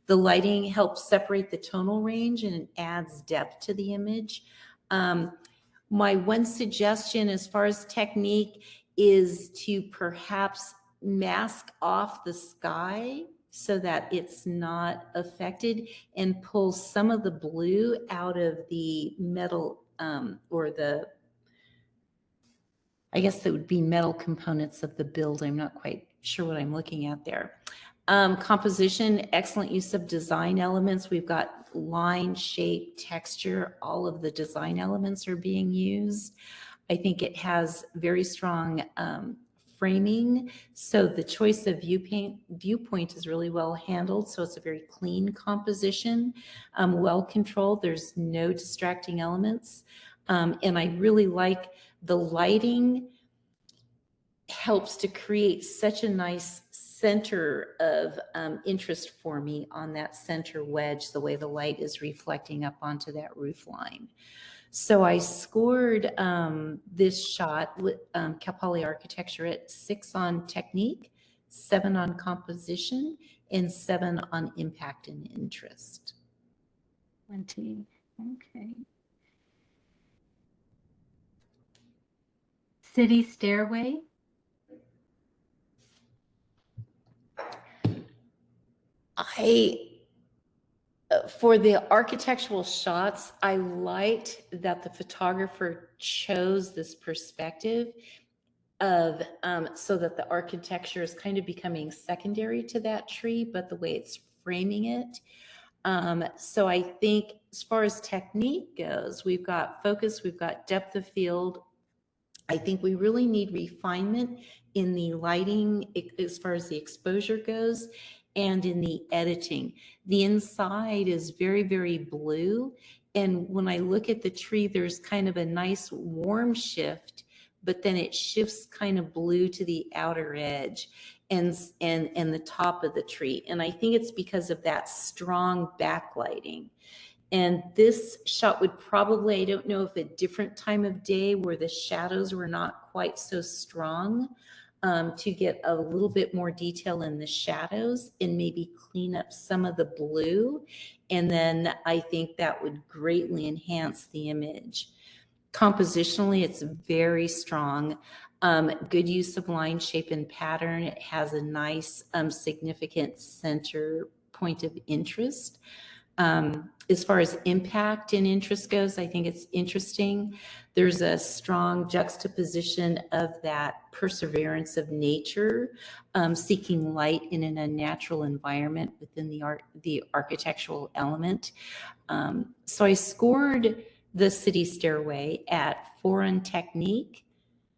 The lighting helps separate the tonal range and it adds depth to the image. My one suggestion as far as technique is to perhaps mask off the sky so that it's not affected and pull some of the blue out of the metal or I guess that would be metal components of the build. I'm not quite sure what I'm looking at there. Composition, excellent use of design elements. We've got line, shape, texture, all of the design elements are being used. I think it has very strong framing. So the choice of viewpoint is really well handled. So it's a very clean composition, well controlled. There's no distracting elements. And I really like the lighting helps to create such a nice center of interest for me on that center wedge, the way the light is reflecting up onto that roof line. So I scored this shot with Cal Poly architecture at 6 on technique, 7 on composition, and 7 on impact and interest. 20. Okay. City stairway. For the architectural shots, I liked that the photographer chose this perspective of so that the architecture is kind of becoming secondary to that tree, but the way it's framing it. So I think as far as technique goes, we've got focus, we've got depth of field. I think we really need refinement in the lighting as far as the exposure goes and in the editing. The inside is very, very blue. And when I look at the tree, there's kind of a nice warm shift, but then it shifts kind of blue to the outer edge and the top of the tree. And I think it's because of that strong backlighting. And this shot would probably, I don't know if a different time of day where the shadows were not quite so strong, to get a little bit more detail in the shadows and maybe clean up some of the blue. And then I think that would greatly enhance the image. Compositionally, it's very strong. Good use of line, shape, and pattern. It has a nice, significant center point of interest. As far as impact and interest goes, I think it's interesting. There's a strong juxtaposition of that perseverance of nature, seeking light in an unnatural environment within the architectural element. So I scored the city stairway at 4 on technique,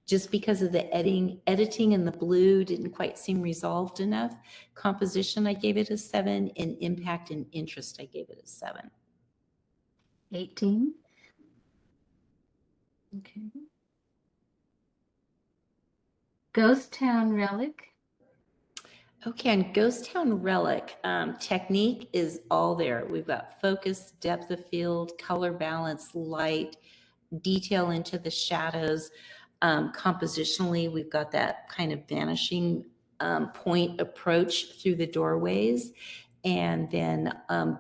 just because of the editing and the blue didn't quite seem resolved enough. Composition, I gave it a 7, and impact and interest, I gave it a 7. 18. Okay. Ghost Town Relic. Okay, on Ghost Town Relic, technique is all there. We've got focus, depth of field, color balance, light, detail into the shadows. Compositionally, we've got that kind of vanishing point approach through the doorways. And then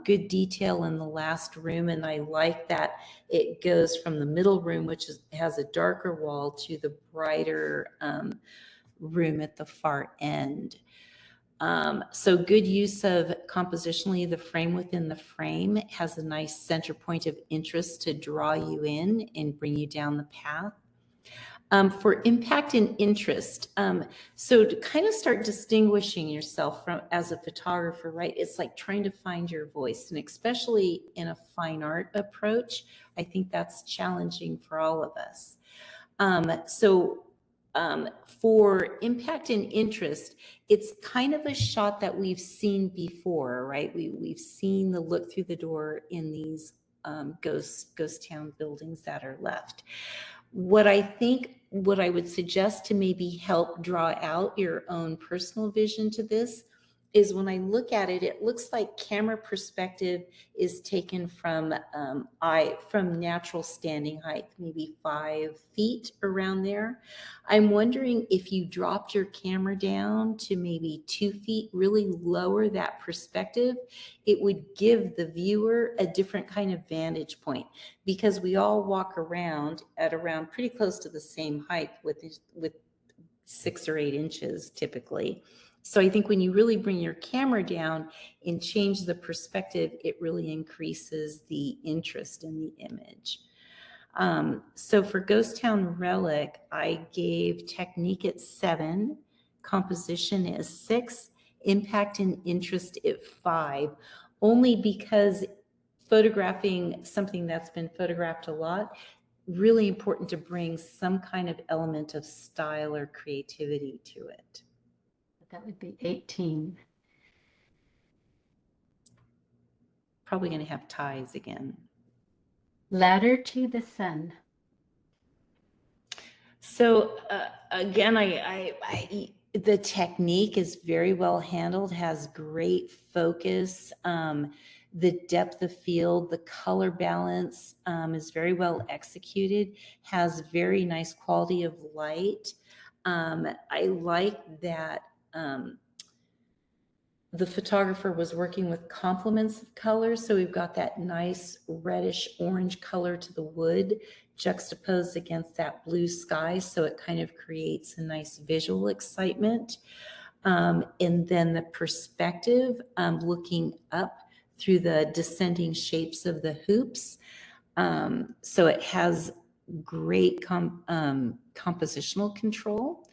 good detail in the last room. And I like that it goes from the middle room, which has a darker wall, to the brighter room at the far end. So good use of compositionally the frame within the frame. It has a nice center point of interest to draw you in and bring you down the path. For impact and interest, so to kind of start distinguishing yourself from as a photographer, right? It's like trying to find your voice, and especially in a fine art approach, I think that's challenging for all of us. So for impact and interest, it's kind of a shot that we've seen before, right? We've seen the look through the door in these ghost town buildings that are left. What I would suggest to maybe help draw out your own personal vision to this is when I look at it, it looks like camera perspective is taken from from natural standing height, maybe 5 feet around there. I'm wondering if you dropped your camera down to maybe 2 feet, really lower that perspective, it would give the viewer a different kind of vantage point, because we all walk around at around pretty close to the same height with 6 or 8 inches typically. So I think when you really bring your camera down and change the perspective, it really increases the interest in the image. So for Ghost Town Relic, I gave technique at 7, composition is 6, impact and interest at 5, only because photographing something that's been photographed a lot, really important to bring some kind of element of style or creativity to it. That would be 18. Probably going to have ties again. Ladder to the sun. So again, the technique is very well handled, has great focus. The depth of field, the color balance is very well executed, has very nice quality of light. I like that the photographer was working with complements of colors. So we've got that nice reddish orange color to the wood juxtaposed against that blue sky. So it kind of creates a nice visual excitement. And then the perspective, looking up through the descending shapes of the hoops. So it has great compositional control.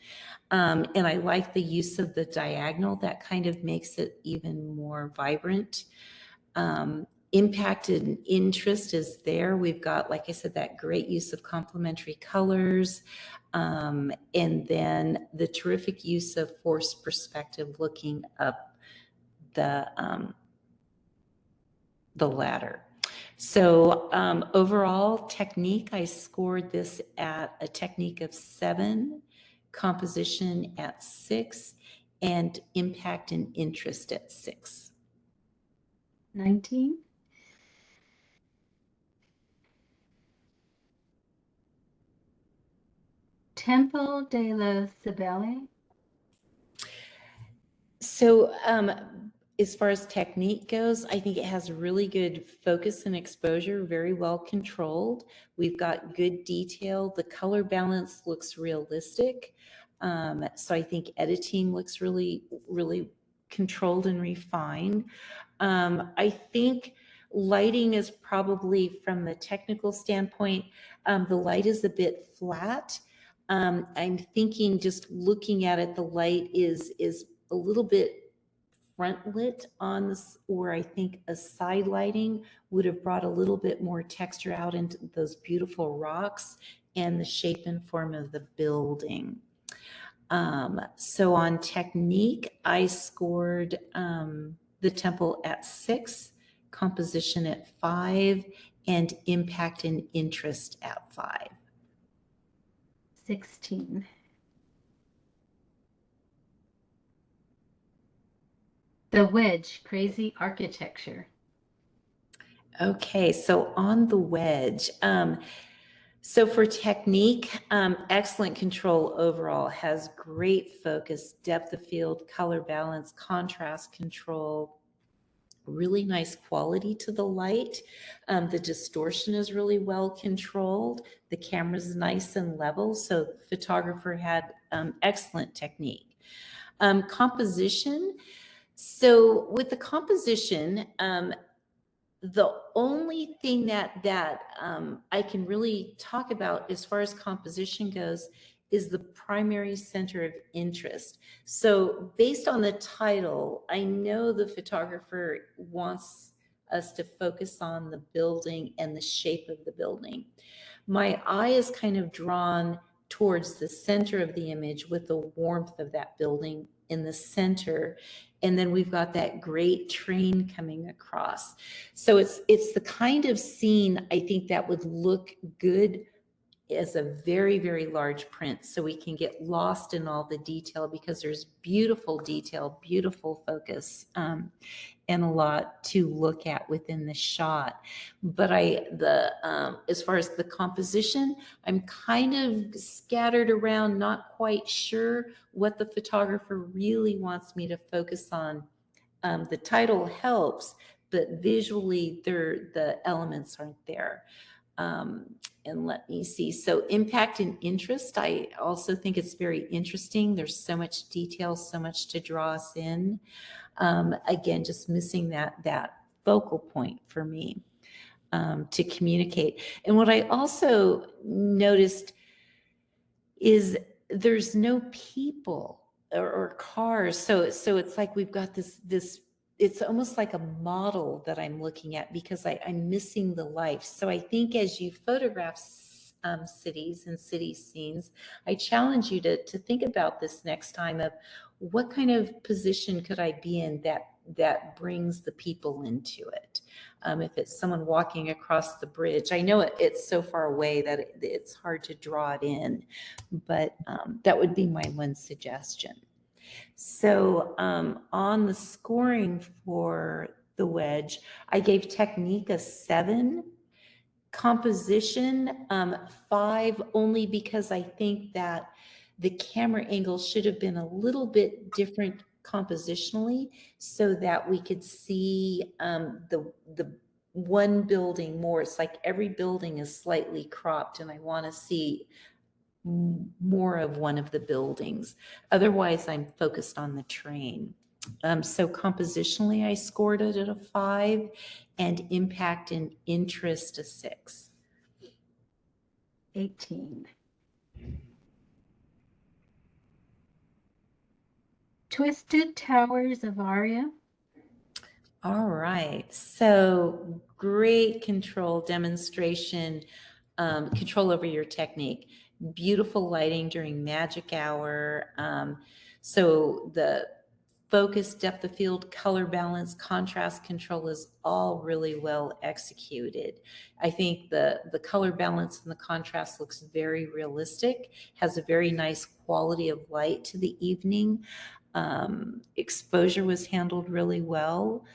And I like the use of the diagonal. That kind of makes it even more vibrant. Impact and interest is there. We've got, like I said, that great use of complementary colors. And then the terrific use of forced perspective looking up the ladder. So overall technique, I scored this at a technique of 7, composition at 6, and impact and interest at 6. 19. Temple de la Cibele. So as far as technique goes, I think it has really good focus and exposure, very well controlled. We've got good detail. The color balance looks realistic. So I think editing looks really, really controlled and refined. I think lighting is probably, from the technical standpoint, the light is a bit flat. I'm thinking, just looking at it, the light is a little bit front lit on this, or I think a side lighting would have brought a little bit more texture out into those beautiful rocks and the shape and form of the building. So on technique, I scored the temple at 6, composition at 5, and impact and interest at 5. 16. The wedge, crazy architecture. Okay, so on the wedge, so for technique, excellent control overall, has great focus, depth of field, color balance, contrast control, really nice quality to the light. The distortion is really well controlled. The camera's nice and level, so the photographer had excellent technique. Composition. So with the composition, the only thing that I can really talk about as far as composition goes is the primary center of interest. So based on the title, I know the photographer wants us to focus on the building and the shape of the building. My eye is kind of drawn towards the center of the image with the warmth of that building in the center. And then we've got that great train coming across. So it's the kind of scene I think that would look good as a very, very large print, so we can get lost in all the detail, because there's beautiful detail, beautiful focus, and a lot to look at within the shot. But as far as the composition, I'm kind of scattered around, not quite sure what the photographer really wants me to focus on. The title helps, but visually the elements aren't there. And let me see. So impact and interest, I also think it's very interesting. There's so much detail, so much to draw us in. Again, just missing that focal point for me to communicate. And what I also noticed is there's no people or cars. So it's like we've got this it's almost like a model that I'm looking at, because I'm missing the life. So I think as you photograph cities and city scenes, I challenge you to think about this next time of what kind of position could I be in that brings the people into it. If it's someone walking across the bridge, I know it's so far away that it's hard to draw it in, but that would be my one suggestion. So on the scoring for the wedge, I gave technique a 7, composition 5, only because I think that the camera angle should have been a little bit different compositionally, so that we could see the one building more. It's like every building is slightly cropped, and I want to see more of one of the buildings. Otherwise, I'm focused on the train. So compositionally, I scored it at a 5, and impact and interest a 6. 18. Twisted Towers of Aria. All right. So great control demonstration, control over your technique. Beautiful lighting during magic hour. So the focus, depth of field, color balance, contrast control is all really well executed. I think the color balance and the contrast looks very realistic, has a very nice quality of light to the evening. Exposure was handled really well.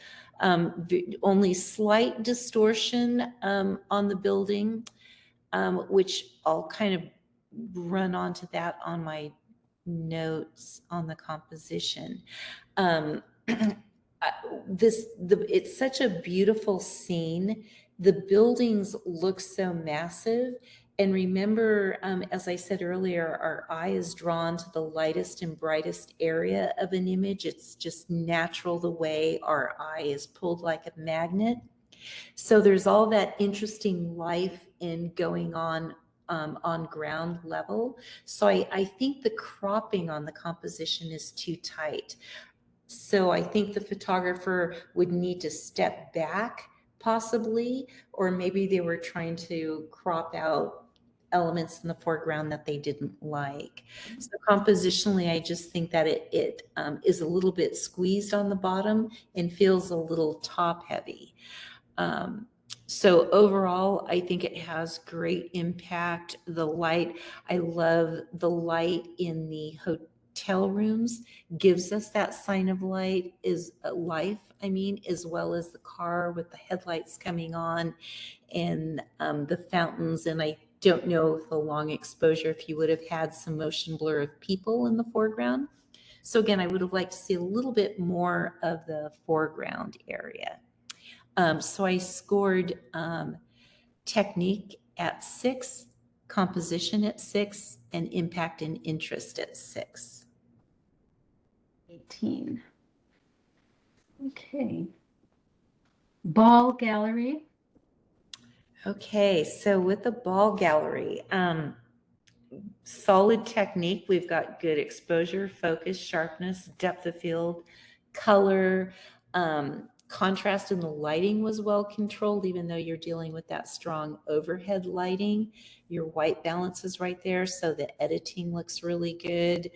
Only slight distortion on the building, which I'll kind of run onto that on my notes on the composition. It's such a beautiful scene. The buildings look so massive. And remember, as I said earlier, our eye is drawn to the lightest and brightest area of an image. It's just natural the way our eye is pulled like a magnet. So there's all that interesting life in going on ground level. So I think the cropping on the composition is too tight. So I think the photographer would need to step back possibly, or maybe they were trying to crop out elements in the foreground that they didn't like. So compositionally, I just think that it is a little bit squeezed on the bottom and feels a little top heavy. So overall, I think it has great impact. The light, I love the light in the hotel rooms, gives us that sign of light, is life, as well as the car with the headlights coming on and the fountains. And I don't know if the long exposure, if you would have had some motion blur of people in the foreground. So again, I would have liked to see a little bit more of the foreground area. So I scored technique at 6, composition at 6, and impact and interest at 6. 18. Okay. Ball gallery. Okay, so with the ball gallery, solid technique. We've got good exposure, focus, sharpness, depth of field, color, contrast in the lighting was well controlled, even though you're dealing with that strong overhead lighting. Your white balance is right there, so the editing looks really good.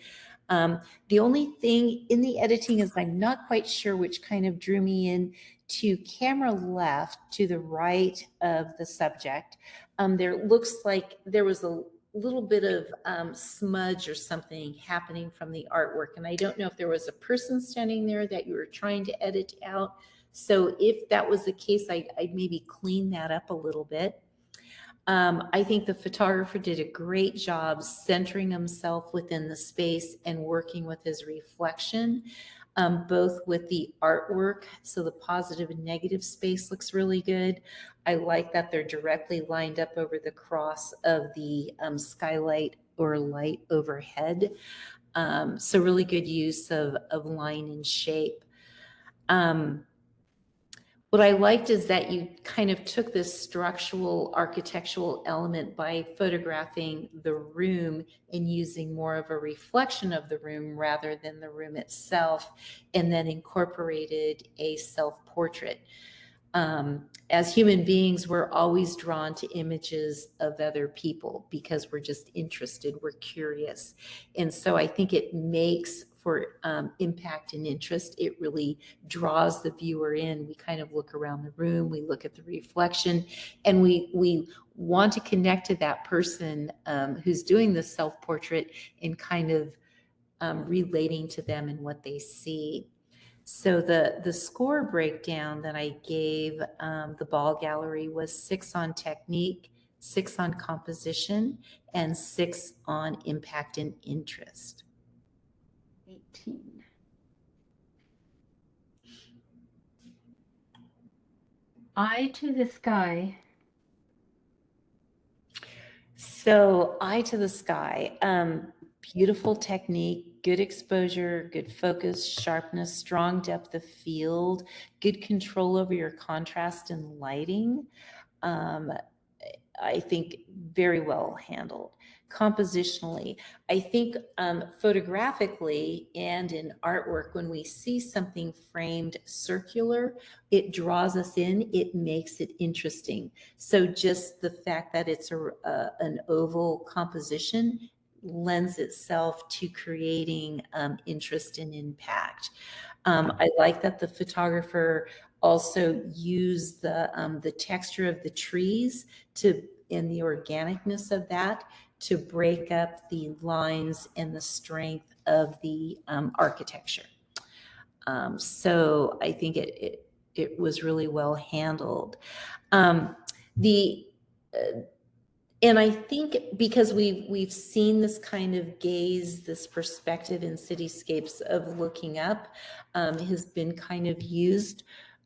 The only thing in the editing is I'm not quite sure, which kind of drew me in to camera left to the right of the subject. There looks like there was a little bit of smudge or something happening from the artwork. And I don't know if there was a person standing there that you were trying to edit out. So if that was the case, I'd maybe clean that up a little bit. I think the photographer did a great job centering himself within the space and working with his reflection, both with the artwork. So the positive and negative space looks really good. I like that they're directly lined up over the cross of the skylight or light overhead. So really good use of line and shape. What I liked is that you kind of took this structural architectural element by photographing the room and using more of a reflection of the room rather than the room itself, and then incorporated a self-portrait. As human beings, we're always drawn to images of other people because we're just interested, we're curious. And so I think it makes for impact and interest. It really draws the viewer in. We kind of look around the room, we look at the reflection, and we want to connect to that person who's doing the self-portrait and kind of relating to them and what they see. So the score breakdown that I gave the ball gallery was 6 on technique, 6 on composition, and 6 on impact and interest. 18. Eye to the sky. So eye to the sky, beautiful technique, good exposure, good focus, sharpness, strong depth of field, good control over your contrast and lighting. I think very well handled. Compositionally, I think photographically and in artwork, when we see something framed circular, it draws us in, it makes it interesting. So just the fact that it's an oval composition lends itself to creating interest and impact. I like that the photographer also used the texture of the trees and the organicness of that to break up the lines and the strength of the architecture. So I think it was really well handled. And I think because we've seen this kind of gaze, this perspective in cityscapes of looking up has been kind of used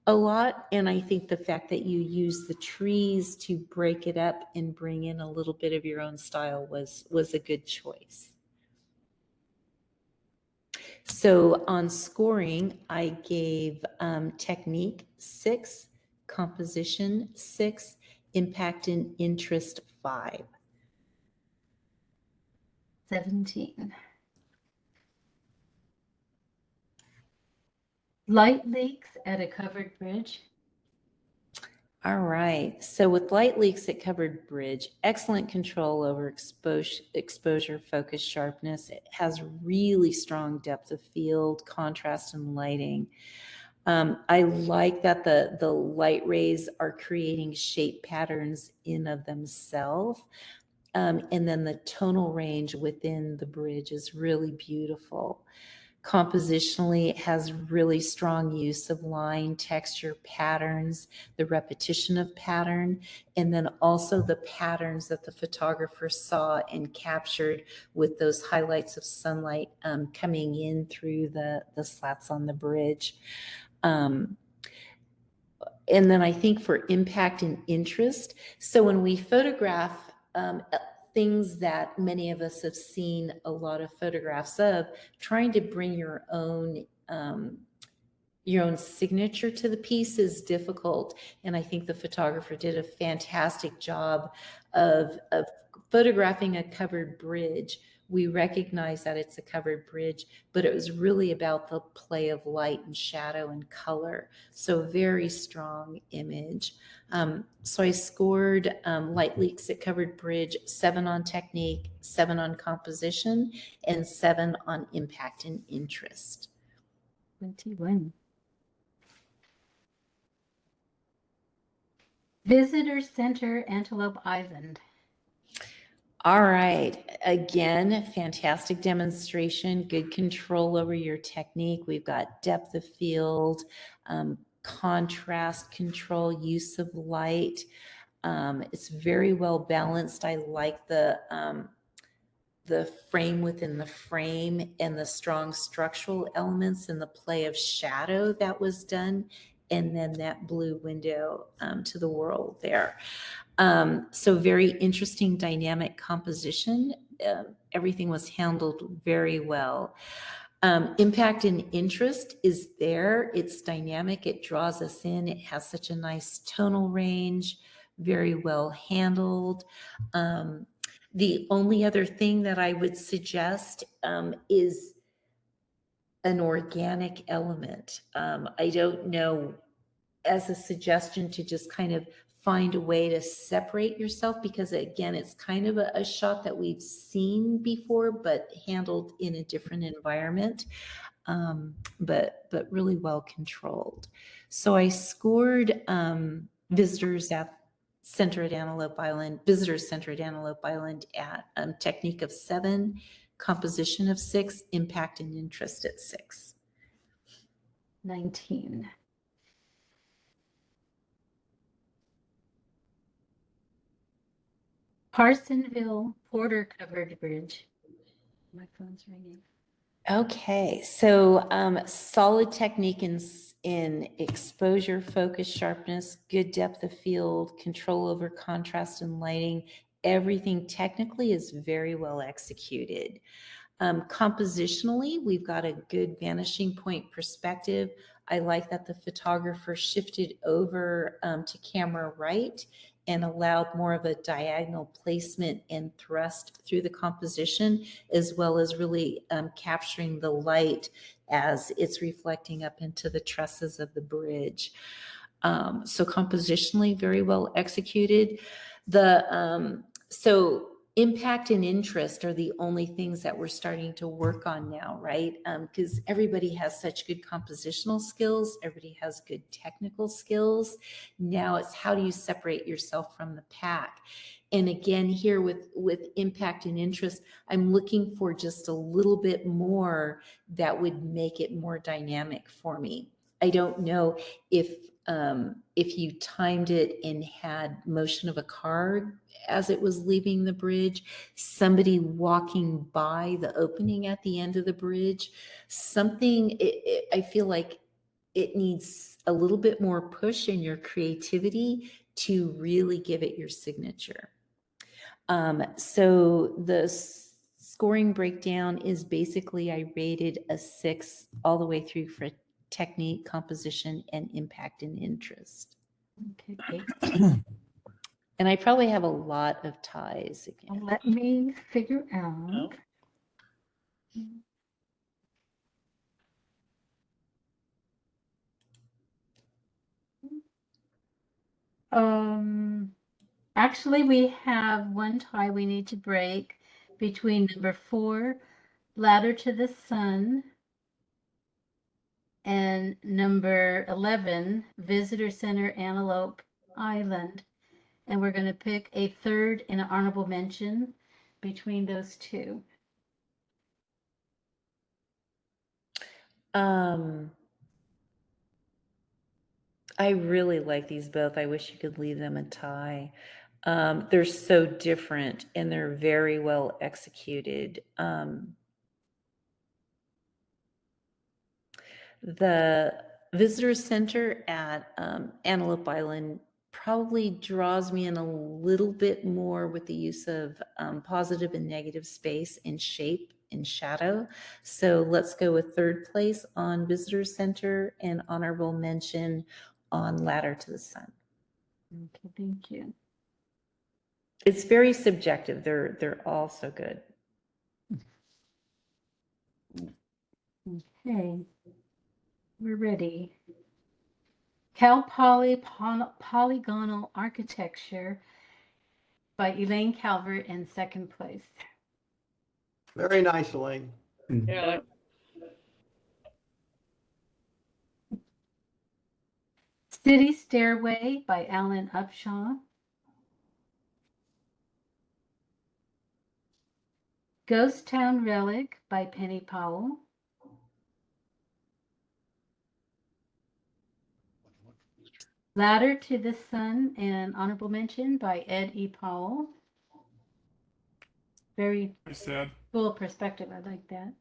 a lot. And I think the fact that you use the trees to break it up and bring in a little bit of your own style was a good choice. So on scoring, I gave technique 6, composition 6, impact and interest 5. 17. Light leaks at a covered bridge. All right. So with light leaks at covered bridge, excellent control over exposure, focus, sharpness. It has really strong depth of field, contrast, and lighting. I like that the light rays are creating shape patterns in of themselves. And then the tonal range within the bridge is really beautiful. Compositionally, it has really strong use of line, texture, patterns, the repetition of pattern, and then also the patterns that the photographer saw and captured with those highlights of sunlight coming in through the slats on the bridge. And then I think for impact and interest, so when we photograph things that many of us have seen a lot of photographs of, trying to bring your own signature to the piece is difficult. And I think the photographer did a fantastic job of photographing a covered bridge We recognize that it's a covered bridge, but it was really about the play of light and shadow and color. So very strong image. So I scored Light Leaks at Covered Bridge 7 on technique, 7 on composition, and 7 on impact and interest. 21. Visitor Center, Antelope Island. All right. Again, fantastic demonstration, good control over your technique. We've got depth of field, contrast control, use of light. It's very well balanced. I like the frame within the frame and the strong structural elements and the play of shadow that was done. And then that blue window to the world there. So very interesting dynamic composition. Everything was handled very well. Impact and interest is there. It's dynamic. It draws us in. It has such a nice tonal range, very well handled. The only other thing that I would suggest is an organic element. I don't know, as a suggestion to just kind of find a way to separate yourself, because again, it's kind of a shot that we've seen before, but handled in a different environment, but really well controlled. So I scored visitors center at Antelope Island at technique of 7, composition of 6, impact and interest at 6. 19. Parsonville Porter Covered Bridge. My phone's ringing. Okay, so solid technique in exposure, focus, sharpness, good depth of field, control over contrast and lighting. Everything technically is very well executed. Compositionally, we've got a good vanishing point perspective. I like that the photographer shifted over to camera right and allowed more of a diagonal placement and thrust through the composition, as well as really capturing the light as it's reflecting up into the trusses of the bridge. So compositionally, very well executed. So impact and interest are the only things that we're starting to work on now, right? Because everybody has such good compositional skills. Everybody has good technical skills. Now it's how do you separate yourself from the pack? And again, here with impact and interest, I'm looking for just a little bit more that would make it more dynamic for me. I don't know if you timed it and had motion of a car as it was leaving the bridge, somebody walking by the opening at the end of the bridge, something, I feel like it needs a little bit more push in your creativity to really give it your signature. So the scoring breakdown is basically I rated a 6 all the way through for technique, composition, and impact and interest. Okay, 8. And I probably have a lot of ties again. Let me figure out. Actually, we have one tie we need to break between number 4, Ladder to the Sun, and number 11, Visitor Center, Antelope Island. And we're going to pick a third and an honorable mention between those two. I really like these both. I wish you could leave them a tie. They're so different and they're very well executed. The visitor center at Antelope Island probably draws me in a little bit more with the use of positive and negative space and shape and shadow. So let's go with third place on visitor center and honorable mention on Ladder to the Sun. Okay, thank you. It's very subjective. They're all so good. Okay, we're ready. Cal Poly Polygonal Architecture by Elaine Calvert in second place. Very nice, Elaine. Yeah, City Stairway by Alan Upshaw. Ghost Town Relic by Penny Powell. Ladder to the Sun and honorable mention by Ed E. Powell. Very I said. cool perspective. I like that.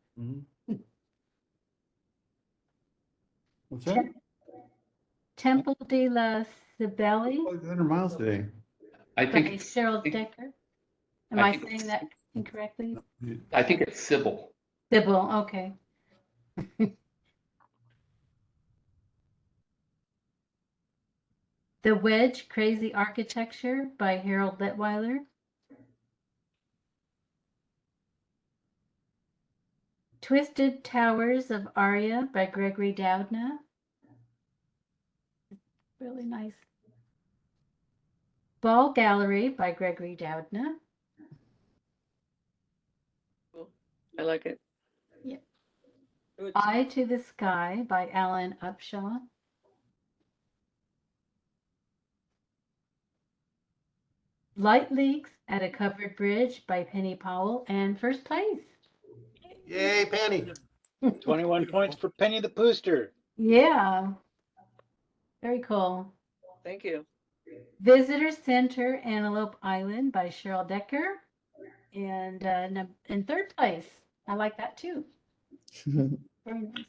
What's that? Temple de la Cibele 100 miles today. I by think, it's- Cheryl Decker. Am I I think saying it's- that incorrectly? I think it's Sybil. Sybil, okay. The Wedge Crazy Architecture by Harold Letweiler. Twisted Towers of Aria by Gregory Doudna. Really nice. Ball Gallery by Gregory Doudna. I like it. Good. Eye to the Sky by Alan Upshaw. Light Leaks at a Covered Bridge by Penny Powell, and first place. Yay, Penny. 21 points for Penny the Booster. Yeah, very cool. Thank you. Visitor Center Antelope Island by Cheryl Decker, and in third place. I like that too. Very nice.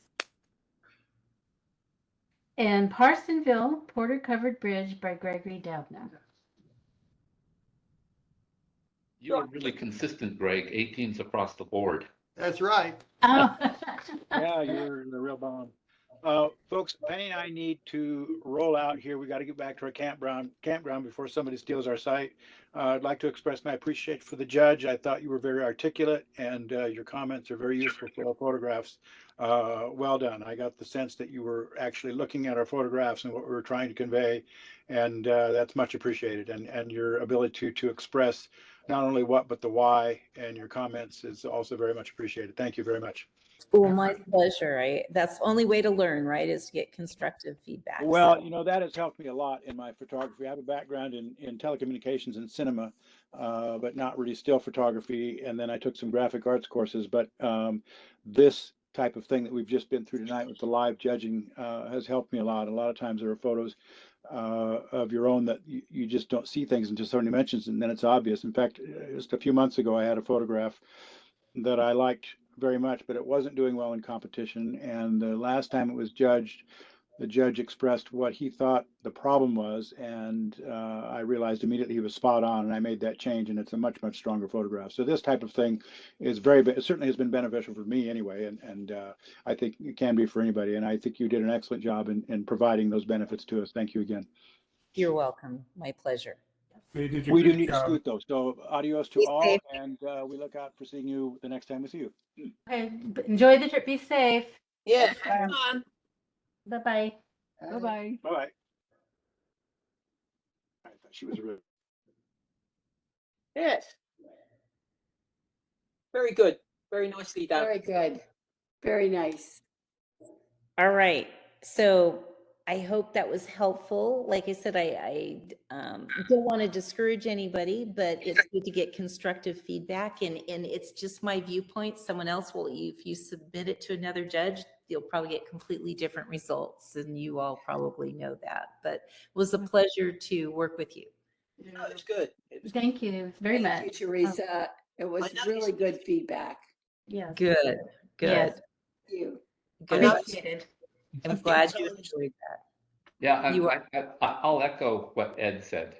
And Parsonville Porter Covered Bridge by Gregory Doudna. You were really consistent, Greg. 18s across the board. That's right. Oh. Yeah, you're the real bomb. Folks, Penny and I need to roll out here. We got to get back to our campground before somebody steals our site. I'd like to express my appreciation for the judge. I thought you were very articulate, and your comments are very useful for our photographs. Well done. I got the sense that you were actually looking at our photographs and what we were trying to convey, and that's much appreciated. And your ability to express not only what, but the why, and your comments is also very much appreciated. Thank you very much. Well, my pleasure. That's the only way to learn, right? Is to get constructive feedback. Well, So- you know, that has helped me a lot in my photography. I have a background in telecommunications and cinema, but not really still photography. And then I took some graphic arts courses. But this type of thing that we've just been through tonight with the live judging has helped me a lot. A lot of times there are photos of your own that you just don't see things until somebody mentions, and then it's obvious. In fact, just a few months ago, I had a photograph that I liked very much, but it wasn't doing well in competition. And the last time it was judged, the judge expressed what he thought the problem was, and I realized immediately he was spot on, and I made that change, and it's a much, much stronger photograph. So this type of thing is it certainly has been beneficial for me anyway, and I think it can be for anybody, and I think you did an excellent job in providing those benefits to us. Thank you again. You're welcome. My pleasure. They did a We do good need to job. scoot though, so adios to Be all, safe. and we look out for seeing you the next time we see you. Okay, enjoy the trip. Be safe. Yeah, have fun. Bye-bye. Bye-bye. Bye-bye. I thought she was a real. Yes. Very good. Very nicely done. Very good. Very nice. All right. So I hope that was helpful. Like I said, I don't want to discourage anybody, but it's good to get constructive feedback. And it's just my viewpoint. Someone else will, if you submit it to another judge, you'll probably get completely different results. And you all probably know that. But it was a pleasure to work with you. No, it was good. It was Thank you very Thank much. you, Teresa. It was I know really this- good feedback. Yes. Good, Yes. good, Thank you. good. know- Appreciated. I'm glad you enjoyed that. Yeah, You I'll echo what Ed said.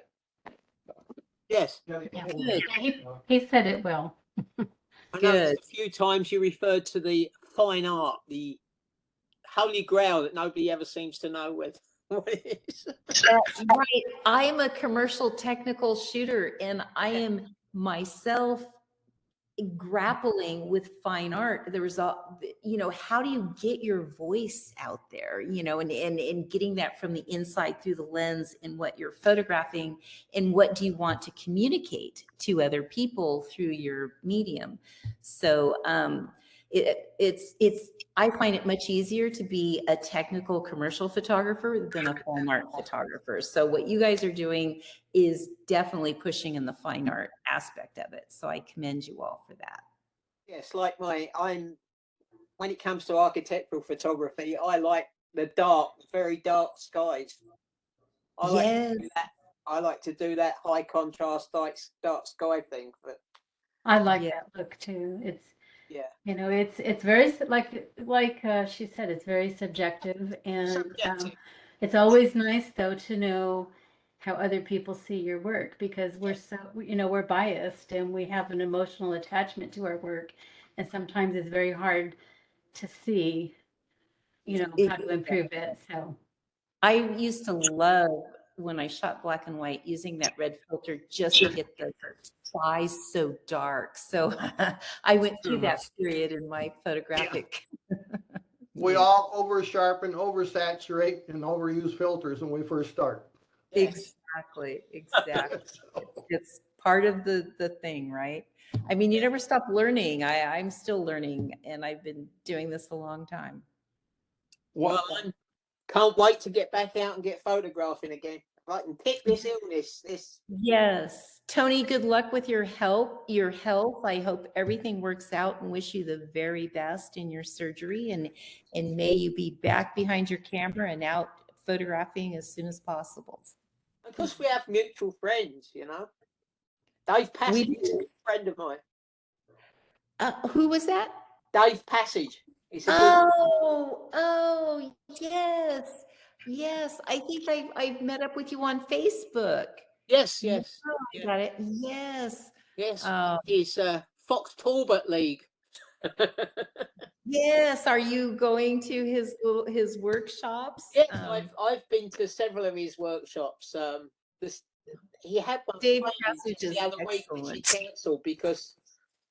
Yes. Yeah. Good. Yeah, he said it well. I noticed Good. a few times you referred to the fine art, the holy grail that nobody ever seems to know what it is. That's right. I am a commercial technical shooter and I am myself grappling with fine art. There was a, you know, how do you get your voice out there, you know, and getting that from the inside through the lens in what you're photographing, and what do you want to communicate to other people through your medium. So it's I find it much easier to be a technical commercial photographer than a fine art photographer. So what you guys are doing is definitely pushing in the fine art aspect of it. So I commend you all for that. Yes, like I'm when it comes to architectural photography, I like the dark, very dark skies. I like to do that. I like to do that high contrast, dark sky thing. But I like Yeah. that look too. It's, yeah, you know, it's very like she said, it's very subjective, and subjective. it's always nice though to know how other people see your work, because we're so, you know, we're biased and we have an emotional attachment to our work, and sometimes it's very hard to see, you know, how to improve it. So I used to love when I shot black and white using that red filter just to get the skies so dark. So I went through that period in my photographic. We all over sharpen, oversaturate, and overuse filters when we first start. Exactly. It's part of the thing, right? I mean, you never stop learning. I'm still learning, and I've been doing this a long time. Well, I can't wait to get back out and get photographing again. If I can pick this illness, this. Yes. Tony, good luck with your health. I hope everything works out, and wish you the very best in your surgery, and may you be back behind your camera and out photographing as soon as possible. Because we have mutual friends, you know. Dave Passage is a good friend of mine. Who was that? Dave Passage. He's a good. Oh, yes. I think I've met up with you on Facebook. Yes. Yeah, got it. Yes. He's Fox Talbot League. Yes. Are you going to his workshops? Yes, I've been to several of his workshops. He had one Dave planned Passage is the other week, which he excellent. cancelled because,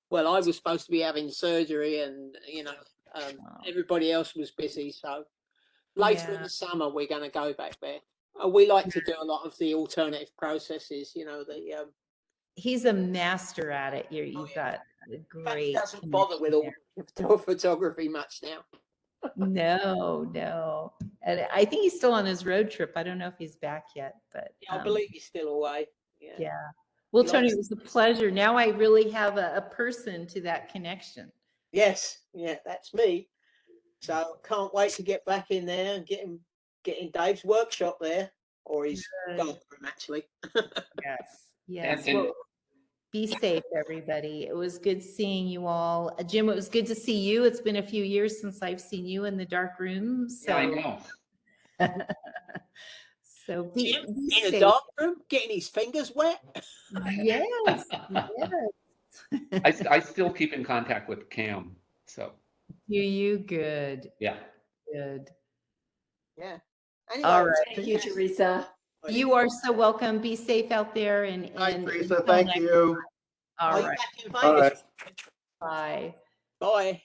well, I was supposed to be having surgery, and you know, everybody else was busy. So later in the summer, we're going to go back there. We like to do a lot of the alternative processes. You know, He's a master at it. You've got a great. He doesn't bother with all photography much now. No. And I think he's still on his road trip. I don't know if he's back yet, but I believe he's still away. Yeah. Well, Tony, it was a pleasure. Now I really have a person to that connection. Yes, yeah, that's me. So can't wait to get back in there and get in Dave's workshop there, or his dark room actually. Yes. Well, be safe, everybody. It was good seeing you all. Jim, it was good to see you. It's been a few years since I've seen you in the dark room. So Yeah, I know. So be in safe. a dark room, getting his fingers wet. Yes. I still keep in contact with Cam. So. You good. Yeah. Good. Yeah. Anyway, All right. Thank you, Teresa. You are so welcome. Be safe out there. Hi, Teresa. Thank you. All Are you right. back in Vegas? Bye. Bye.